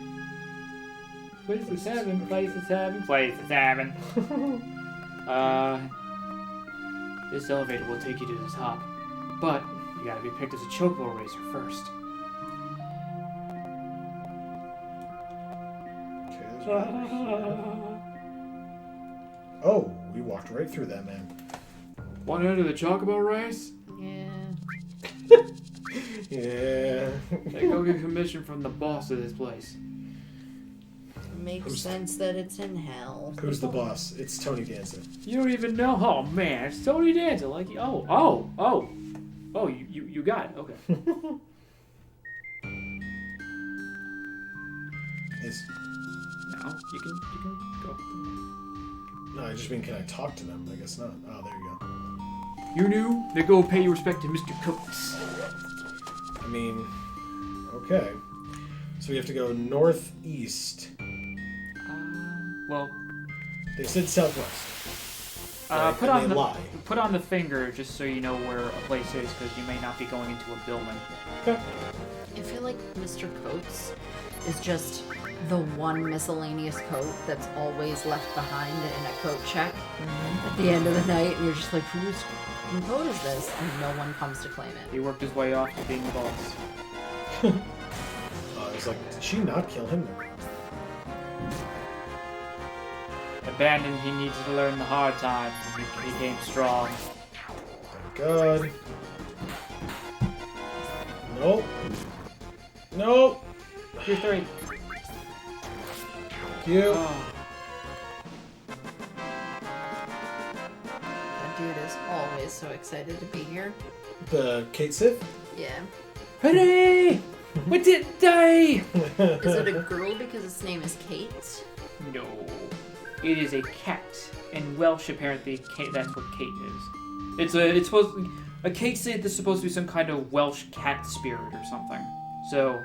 Place is heaven. Place is heaven. Place is heaven. This elevator will take you to the top, but you gotta be picked as a chocobo racer first. Okay. There's oh, we walked right through that, man. Want to enter the chocobo race? Yeah. Yeah. Then go get commission from the boss of this place. Makes sense that it's in hell. Who's the boss? It's Tony Danza. You don't even know. Oh man, it's Tony Danza. Like, oh, you got it. Okay. Now you can go. No, I just mean, can I talk to them? I guess not. Oh, there you go. You knew? Then go pay your respect to Mr. Coates. I mean, okay. So we have to go northeast. Well, They said southwest. Right, put and on they the lie. put on the finger just so you know where a place is, because you may not be going into a building. Okay. I feel like Mr. Coates is just the one miscellaneous coat that's always left behind in a coat check at the end of the night, and you're just like, whose coat is this? And no one comes to claim it. He worked his way off to being the boss. I was like, did she not kill him? Abandoned, he needs to learn the hard times, and he became strong. Thank God. Nope. Nope. You're 3. Thank you. Oh. That dude is always so excited to be here. The Cait Sith? Yeah. Hooray! We did die! Is it a girl because its name is Kate? No. It is a cat. In Welsh, apparently, that's what Cait is. It's supposed a Cait Sith is supposed to be some kind of Welsh cat spirit or something. So,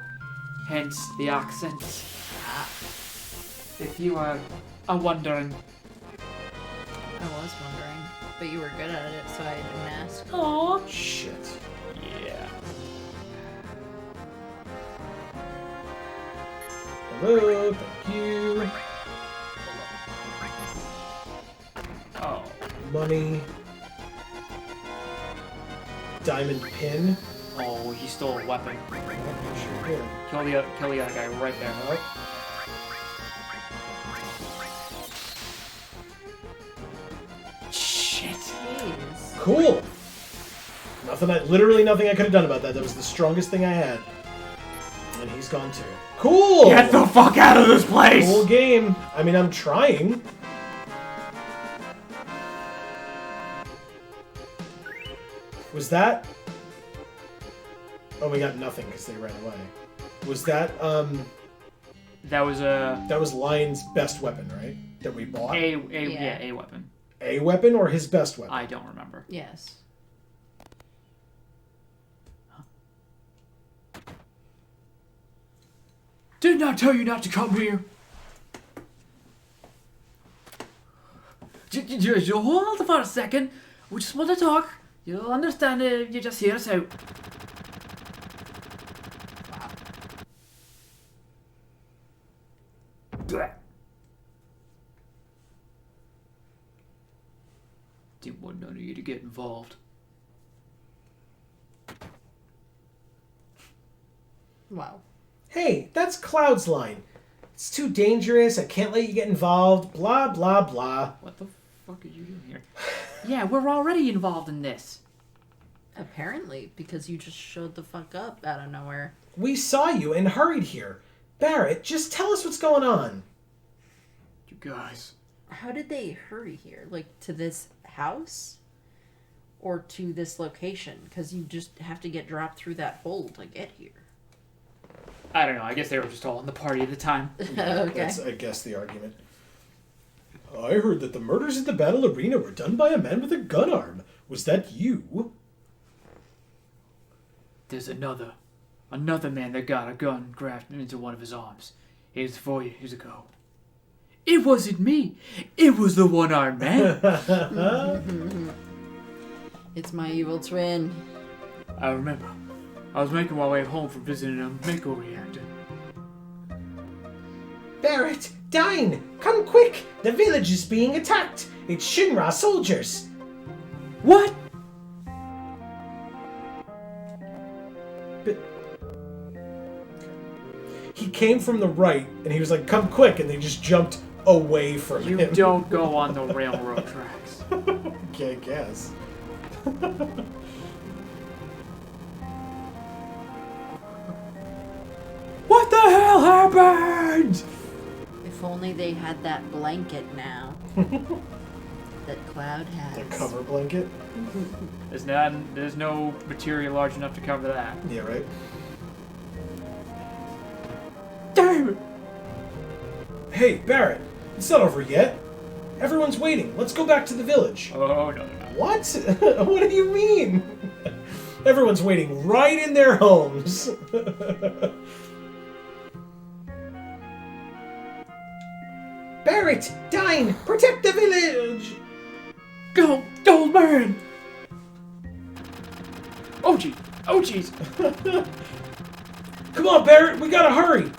hence the accent. If you are wondering. I was wondering, but you were good at it, so I didn't ask. Aww. Shit. Yeah. Hello, thank you. Oh. Money. Diamond pin. Oh, he stole a weapon. Sure did. Kill the other guy right there. Alright. Shit. Jeez. Cool. Literally nothing I could have done about that. That was the strongest thing I had. And he's gone too. Cool! Get the fuck out of this place! Cool game. I mean, I'm trying. Was that... Oh, we got nothing because they ran away. Was that, That was a That was Lion's best weapon, right? That we bought? a Yeah. weapon. A weapon or his best weapon? I don't remember. Yes. Did not tell you not to come here. Just hold for a second. We just want to talk. You'll understand if you just hear us out. Didn't want none of you to get involved. Wow. Hey, that's Cloud's line. It's too dangerous, I can't let you get involved, blah, blah, blah. What the fuck are you doing here? Yeah, we're already involved in this. Apparently, because you just showed the fuck up out of nowhere. We saw you and hurried here. Barret, just tell us what's going on. You guys. How did they hurry here? Like, to this house? Or to this location? Because you just have to get dropped through that hole to get here. I don't know. I guess they were just all in the party at the time. Okay. That's, I guess, the argument. I heard that the murders at the battle arena were done by a man with a gun arm. Was that you? There's another man that got a gun grafted into one of his arms. Here's 4 years ago. It wasn't me. It was the one-armed man. It's my evil twin. I remember. I was making my way home from visiting a Mako reactor. Barret! Dine! Come quick! The village is being attacked! It's Shinra soldiers! What? But he came from the right, and he was like, come quick, and they just jumped away from You him. don't go on the railroad tracks. Okay, I guess. What the hell happened? If only they had that blanket now. That Cloud has. The cover blanket? There's no material large enough to cover that. Yeah, right? Damn it! Hey, Barret! It's not over yet. Everyone's waiting. Let's go back to the village. Oh, no. What? What do you mean? Everyone's waiting right in their homes. Barret! Dine! Protect the village! Go, old man! Oh, jeez. Oh, jeez. Come on, Barret! We gotta hurry!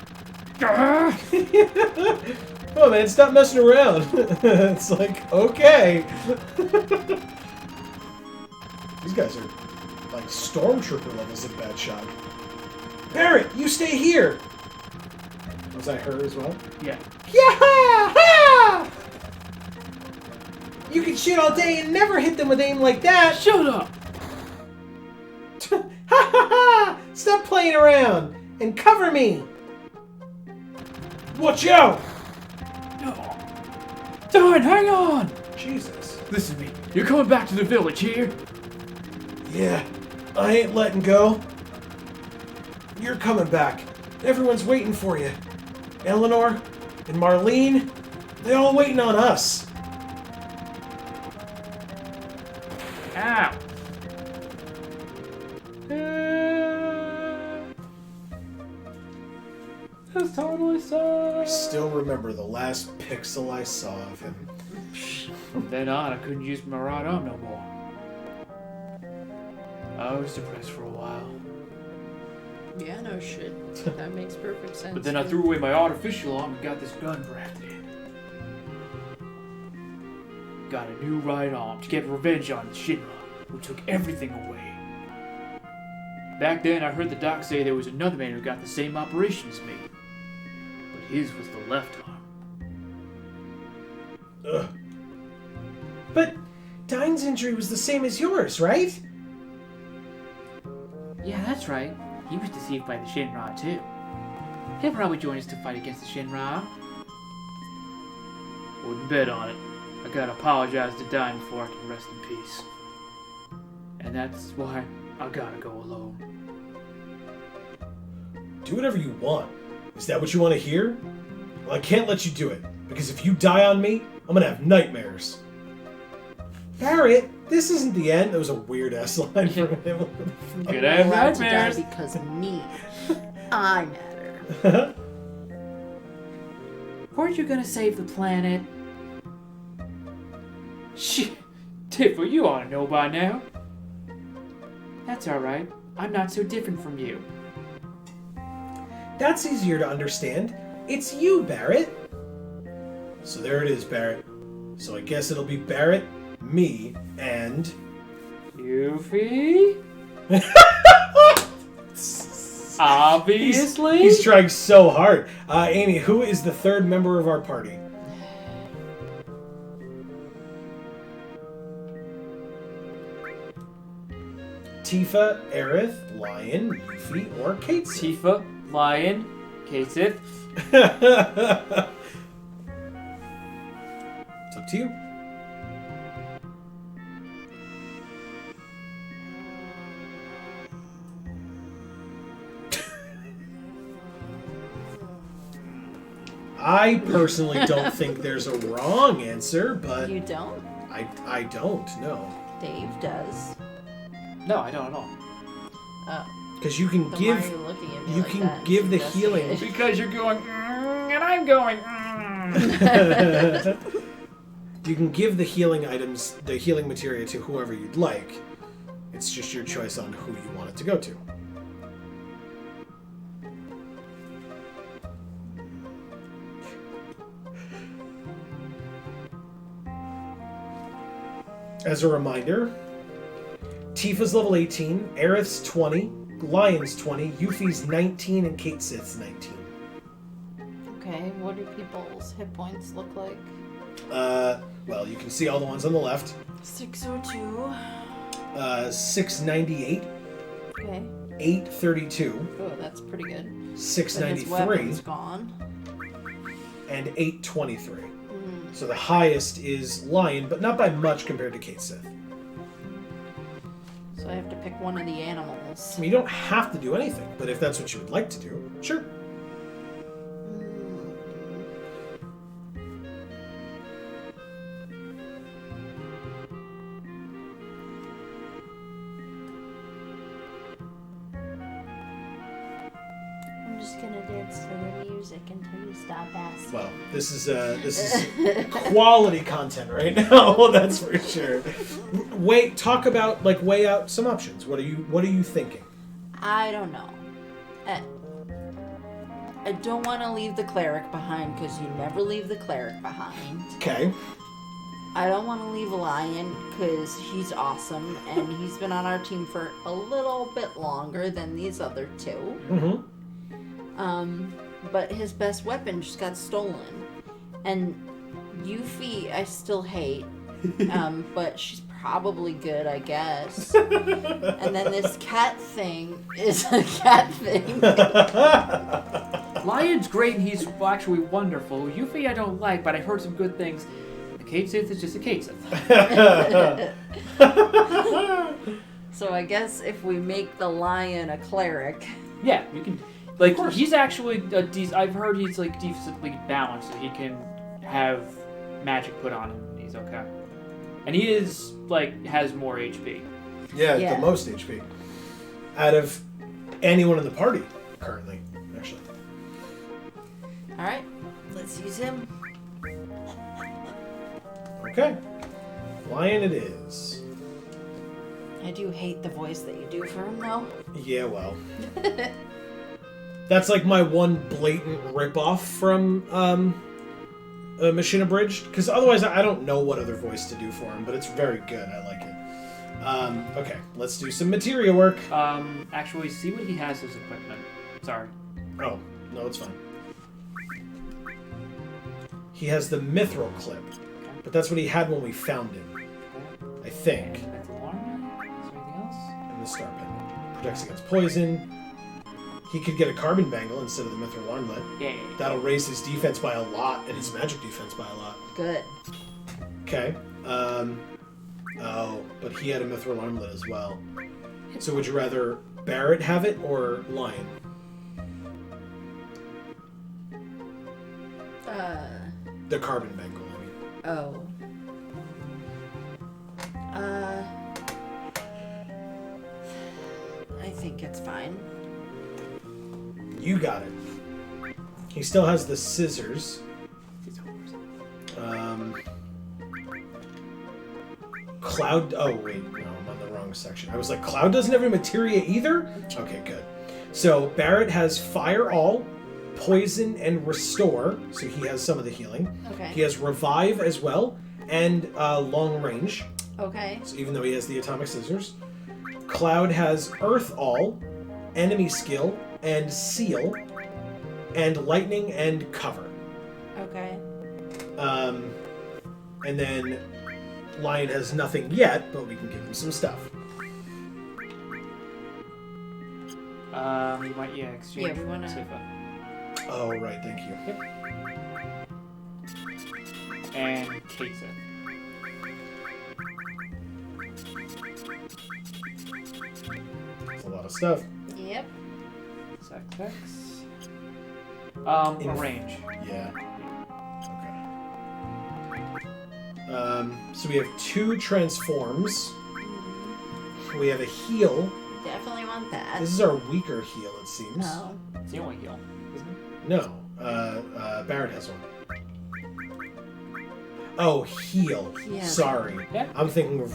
Ah! Oh man, stop messing around. It's like, okay. These guys are like stormtrooper levels of bad shot. Barret, you stay here! Was that her as well? Yeah. Yeah! You can shoot all day and never hit them with aim like that! Shut up! Ha ha ha! Stop playing around and cover me! Watch out! No. Darn, hang on! Jesus. Listen to me. You're coming back to the village here? Yeah, I ain't letting go. You're coming back. Everyone's waiting for you. Eleanor and Marlene, they all waiting on us. Ow! This totally I sucks. still remember the last pixel I saw of him. From then on, I couldn't use my right arm no more. I was depressed for a while. Yeah, no shit. That makes perfect sense. But then I threw away my artificial arm and got this gun grafted in. Got a new right arm to get revenge on the Shinra, who took everything away. Back then, I heard the doc say there was another man who got the same operation as me. But his was the left arm. Ugh. But Dine's injury was the same as yours, right? Yeah, that's right. He was deceived by the Shinra, too. He'll probably join us to fight against the Shinra. Wouldn't bet on it. I gotta apologize to Dine before I can rest in peace. And that's why I gotta go alone. Do whatever you want. Is that what you want to hear? Well, I can't let you do it, because if you die on me, I'm gonna have nightmares. Barret, this isn't the end. That was a weird ass line from him. Good You're have allowed to die nightmares. because me. I matter. Weren't you gonna save the planet? Shit, Tiffle, you ought to know by now. That's alright. I'm not so different from you. That's easier to understand. It's you, Barret. So there it is, Barret. So I guess it'll be Barret, me, and Yuffie? Obviously. He's trying so hard. Amy, who is the third member of our party? Tifa, Aerith, Lion, Yuffie, or Cait Sith? Tifa, Lion, Cait Sith. It's up to you. I personally don't think there's a wrong answer, but You don't? I don't know. Dave does. No, I don't at all. Oh. Because you can Then give why are you looking at me you like can that? give the healing. Investigate. Because you're going, and I'm going. You can give the healing items, the healing materia to whoever you'd like. It's just your choice on who you want it to go to. As a reminder, Tifa's level 18, Aerith's 20, Lion's 20, Yuffie's 19, and Cait Sith's 19. Okay, what do people's hit points look like? Well, you can see all the ones on the left. 602. 698, Okay. 832, Oh, that's pretty good. But his 693, weapon's gone. and 823. Mm. So the highest is Lion, but not by much compared to Cait Sith. So I have to pick one of the animals. I mean, you don't have to do anything, but if that's what you would like to do, sure. I'm just gonna dance to the music until you stop asking. Well, this is quality content right now. That's for sure. Weigh out some options. What are you thinking? I don't know. I don't want to leave the cleric behind because you never leave the cleric behind. Okay. I don't want to leave a lion because he's awesome and he's been on our team for a little bit longer than these other two. Mm-hmm. But his best weapon just got stolen. And Yuffie, I still hate. But she's probably good, I guess. And then this cat thing is a cat thing. Lion's great and he's actually wonderful. Yuffie I don't like, but I've heard some good things. The Cait Sith is just a Cait Sith. So I guess if we make the lion a cleric. Yeah, you can. Like, he's actually, I've heard he's, like, decently balanced, so he can have magic put on him, and he's okay. And he is, like, has more HP. Yeah, Yeah. the most HP. Out of anyone in the party, currently, actually. Alright, let's use him. Okay. Lion it is. I do hate the voice that you do for him, though. Yeah, well. That's like my one blatant ripoff from Machine Abridged, because otherwise I don't know what other voice to do for him, but it's very good. I like it. Okay, let's do some materia work. Actually, see what he has as equipment. Sorry. Oh, no, it's fine. He has the mithril clip, but that's what he had when we found him, I think. And that's alarm. Is there anything else? And the star pen. Protects against poison. He could get a carbon bangle instead of the mithril armlet. Yeah. That'll raise his defense by a lot and his magic defense by a lot. Good. Okay. Oh, but he had a mithril armlet as well. So would you rather Barret have it or Lion? The carbon bangle, I mean. Oh. I think it's fine. You got it. He still has the scissors. Cloud. Oh, wait. No, I'm on the wrong section. I was like, Cloud doesn't have any materia either? Okay, good. So, Barret has Fire All, Poison, and Restore. So, he has some of the healing. Okay. He has Revive as well, and Long Range. Okay. So even though he has the atomic scissors. Cloud has Earth All, Enemy Skill, and Seal, and Lightning and Cover. Okay. And then Lion has nothing yet, but we can give him some stuff. We might, exchange. Yeah, we wanna- Tifa. Oh, right, thank you. And Cait Sith. That's a lot of stuff. Yep. XX. Arrange. Yeah. Okay. So we have 2 transforms. We have a heal. Definitely want that. This is our weaker heal, it seems. Oh. It's the only heal, isn't it? No. Barret has one. Oh, heal. Yeah. Sorry. Yeah. I'm thinking of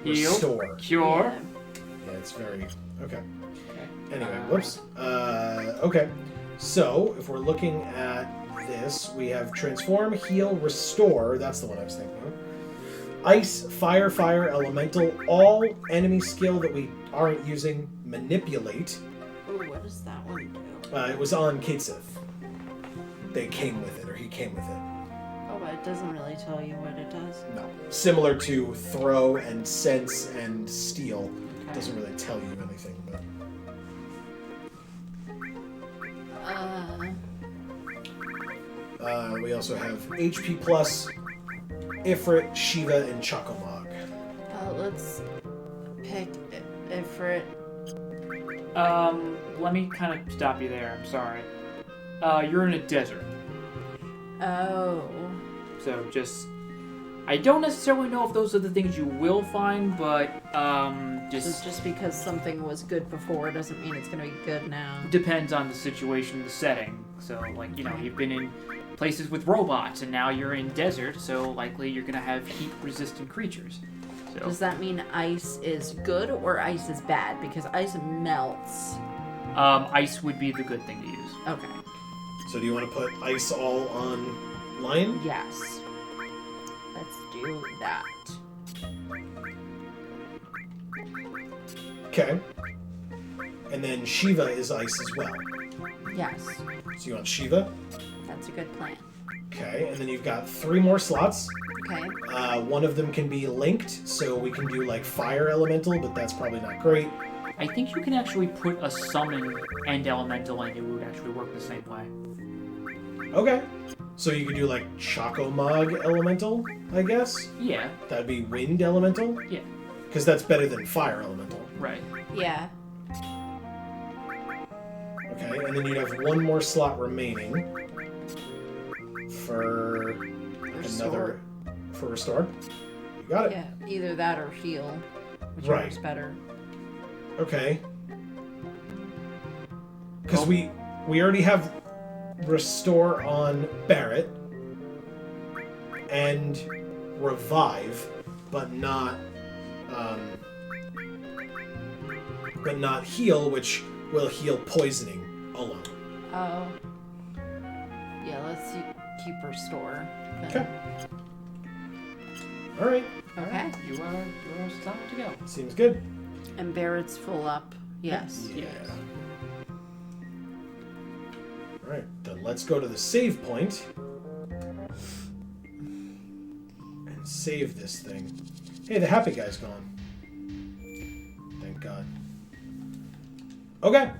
Heal. restore. Cure. Yeah, it's very... Okay. Okay. Anyway, whoops. Okay. So, if we're looking at this, we have transform, heal, restore. That's the one I was thinking of. Ice, fire, elemental, all enemy skill that we aren't using, manipulate. Ooh, what does that one do? It was on Cait Sith. They came with it, or he came with it. Oh, but it doesn't really tell you what it does. No. Similar to throw and sense and steal. Okay. Doesn't really tell you anything, but... we also have HP plus, Ifrit, Shiva, and Chocomog. Let's pick Ifrit. Let me kind of stop you there. I'm sorry. You're in a desert, Oh. so just. I don't necessarily know if those are the things you will find, but So just because something was good before doesn't mean it's gonna be good now. depends on the situation, the setting. So, like, you've been in places with robots, and now you're in desert, so likely you're gonna have heat-resistant creatures. So, Does that mean ice is good or ice is bad? Because ice melts. ice would be the good thing to use. Okay. So do you want to put ice all on Lion? Yes. Let's do that. Okay. And then Shiva is ice as well. Yes. So you want Shiva? That's a good plan. Okay, and then you've got 3 more slots. Okay. One of them can be linked, so we can do like fire elemental, but that's probably not great. I think you can actually put a summon and elemental, and it would actually work the same way. Okay. So you could do like Chocomog elemental, I guess? Yeah, That'd be wind elemental? yeah, Because that's better than fire elemental. right. Yeah. Okay, and then you'd have 1 more slot remaining for Restore. for restore. You got it. Yeah. Either that or heal, whichever's Right. better. Okay. Because we already have restore on Barret and revive, but not heal, which will heal poisoning alone. Oh. Yeah, let's keep restore. then. Okay. All right. Okay. You are set to go. Seems good. And Barrett's full up. Yes. Yeah. All right. Then let's go to the save point and save this thing. Hey, the happy guy's gone. Thank God. Okay.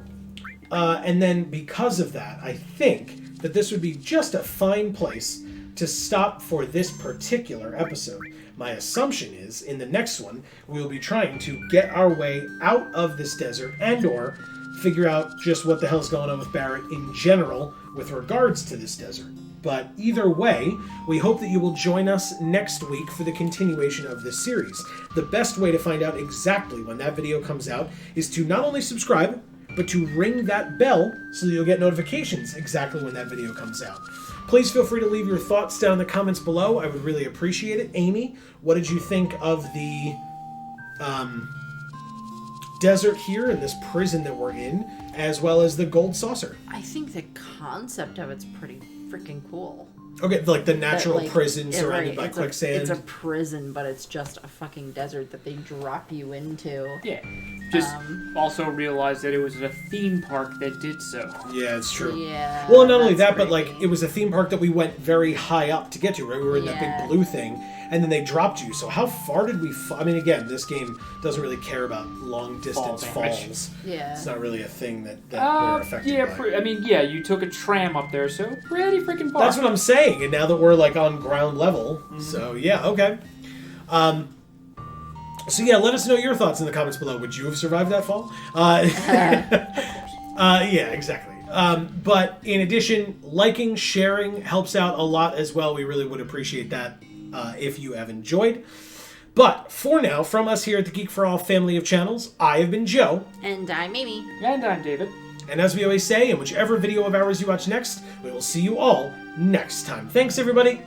And then because of that, I think that this would be just a fine place to stop for this particular episode. My assumption is, in the next one, we will be trying to get our way out of this desert and/or figure out just what the hell's going on with Barret in general with regards to this desert. But either way, we hope that you will join us next week for the continuation of this series. The best way to find out exactly when that video comes out is to not only subscribe, but to ring that bell so that you'll get notifications exactly when that video comes out. Please feel free to leave your thoughts down in the comments below. I would really appreciate it. Amy, what did you think of the desert here and this prison that we're in, as well as the gold saucer? I think the concept of it's pretty freaking cool. Okay, like the natural like, prison surrounded by it's quicksand. It's a prison, but it's just a fucking desert that they drop you into. Yeah. Just also realized that it was a theme park that did so. Yeah, it's true. Yeah. Well, not only that's that, but like creepy. it was a theme park that we went very high up to get to, right? We were in that Yeah. big blue thing, and then they dropped you. So how far did we I mean, again, this game doesn't really care about long distance Fall damage. falls. Yeah. It's not really a thing that we're affected Yeah, by. I mean, yeah, you took a tram up there, so pretty freaking far. That's what I'm saying, and now that we're like on ground level, so yeah, okay. So yeah, let us know your thoughts in the comments below. Would you have survived that fall? Yeah, exactly. But in addition, liking, sharing helps out a lot as well. We really would appreciate that if you have enjoyed. But for now, from us here at the Geek for All family of channels, I have been Joe. And I'm Amy. And I'm David. And as we always say, in whichever video of ours you watch next, we will see you all next time. Thanks, everybody.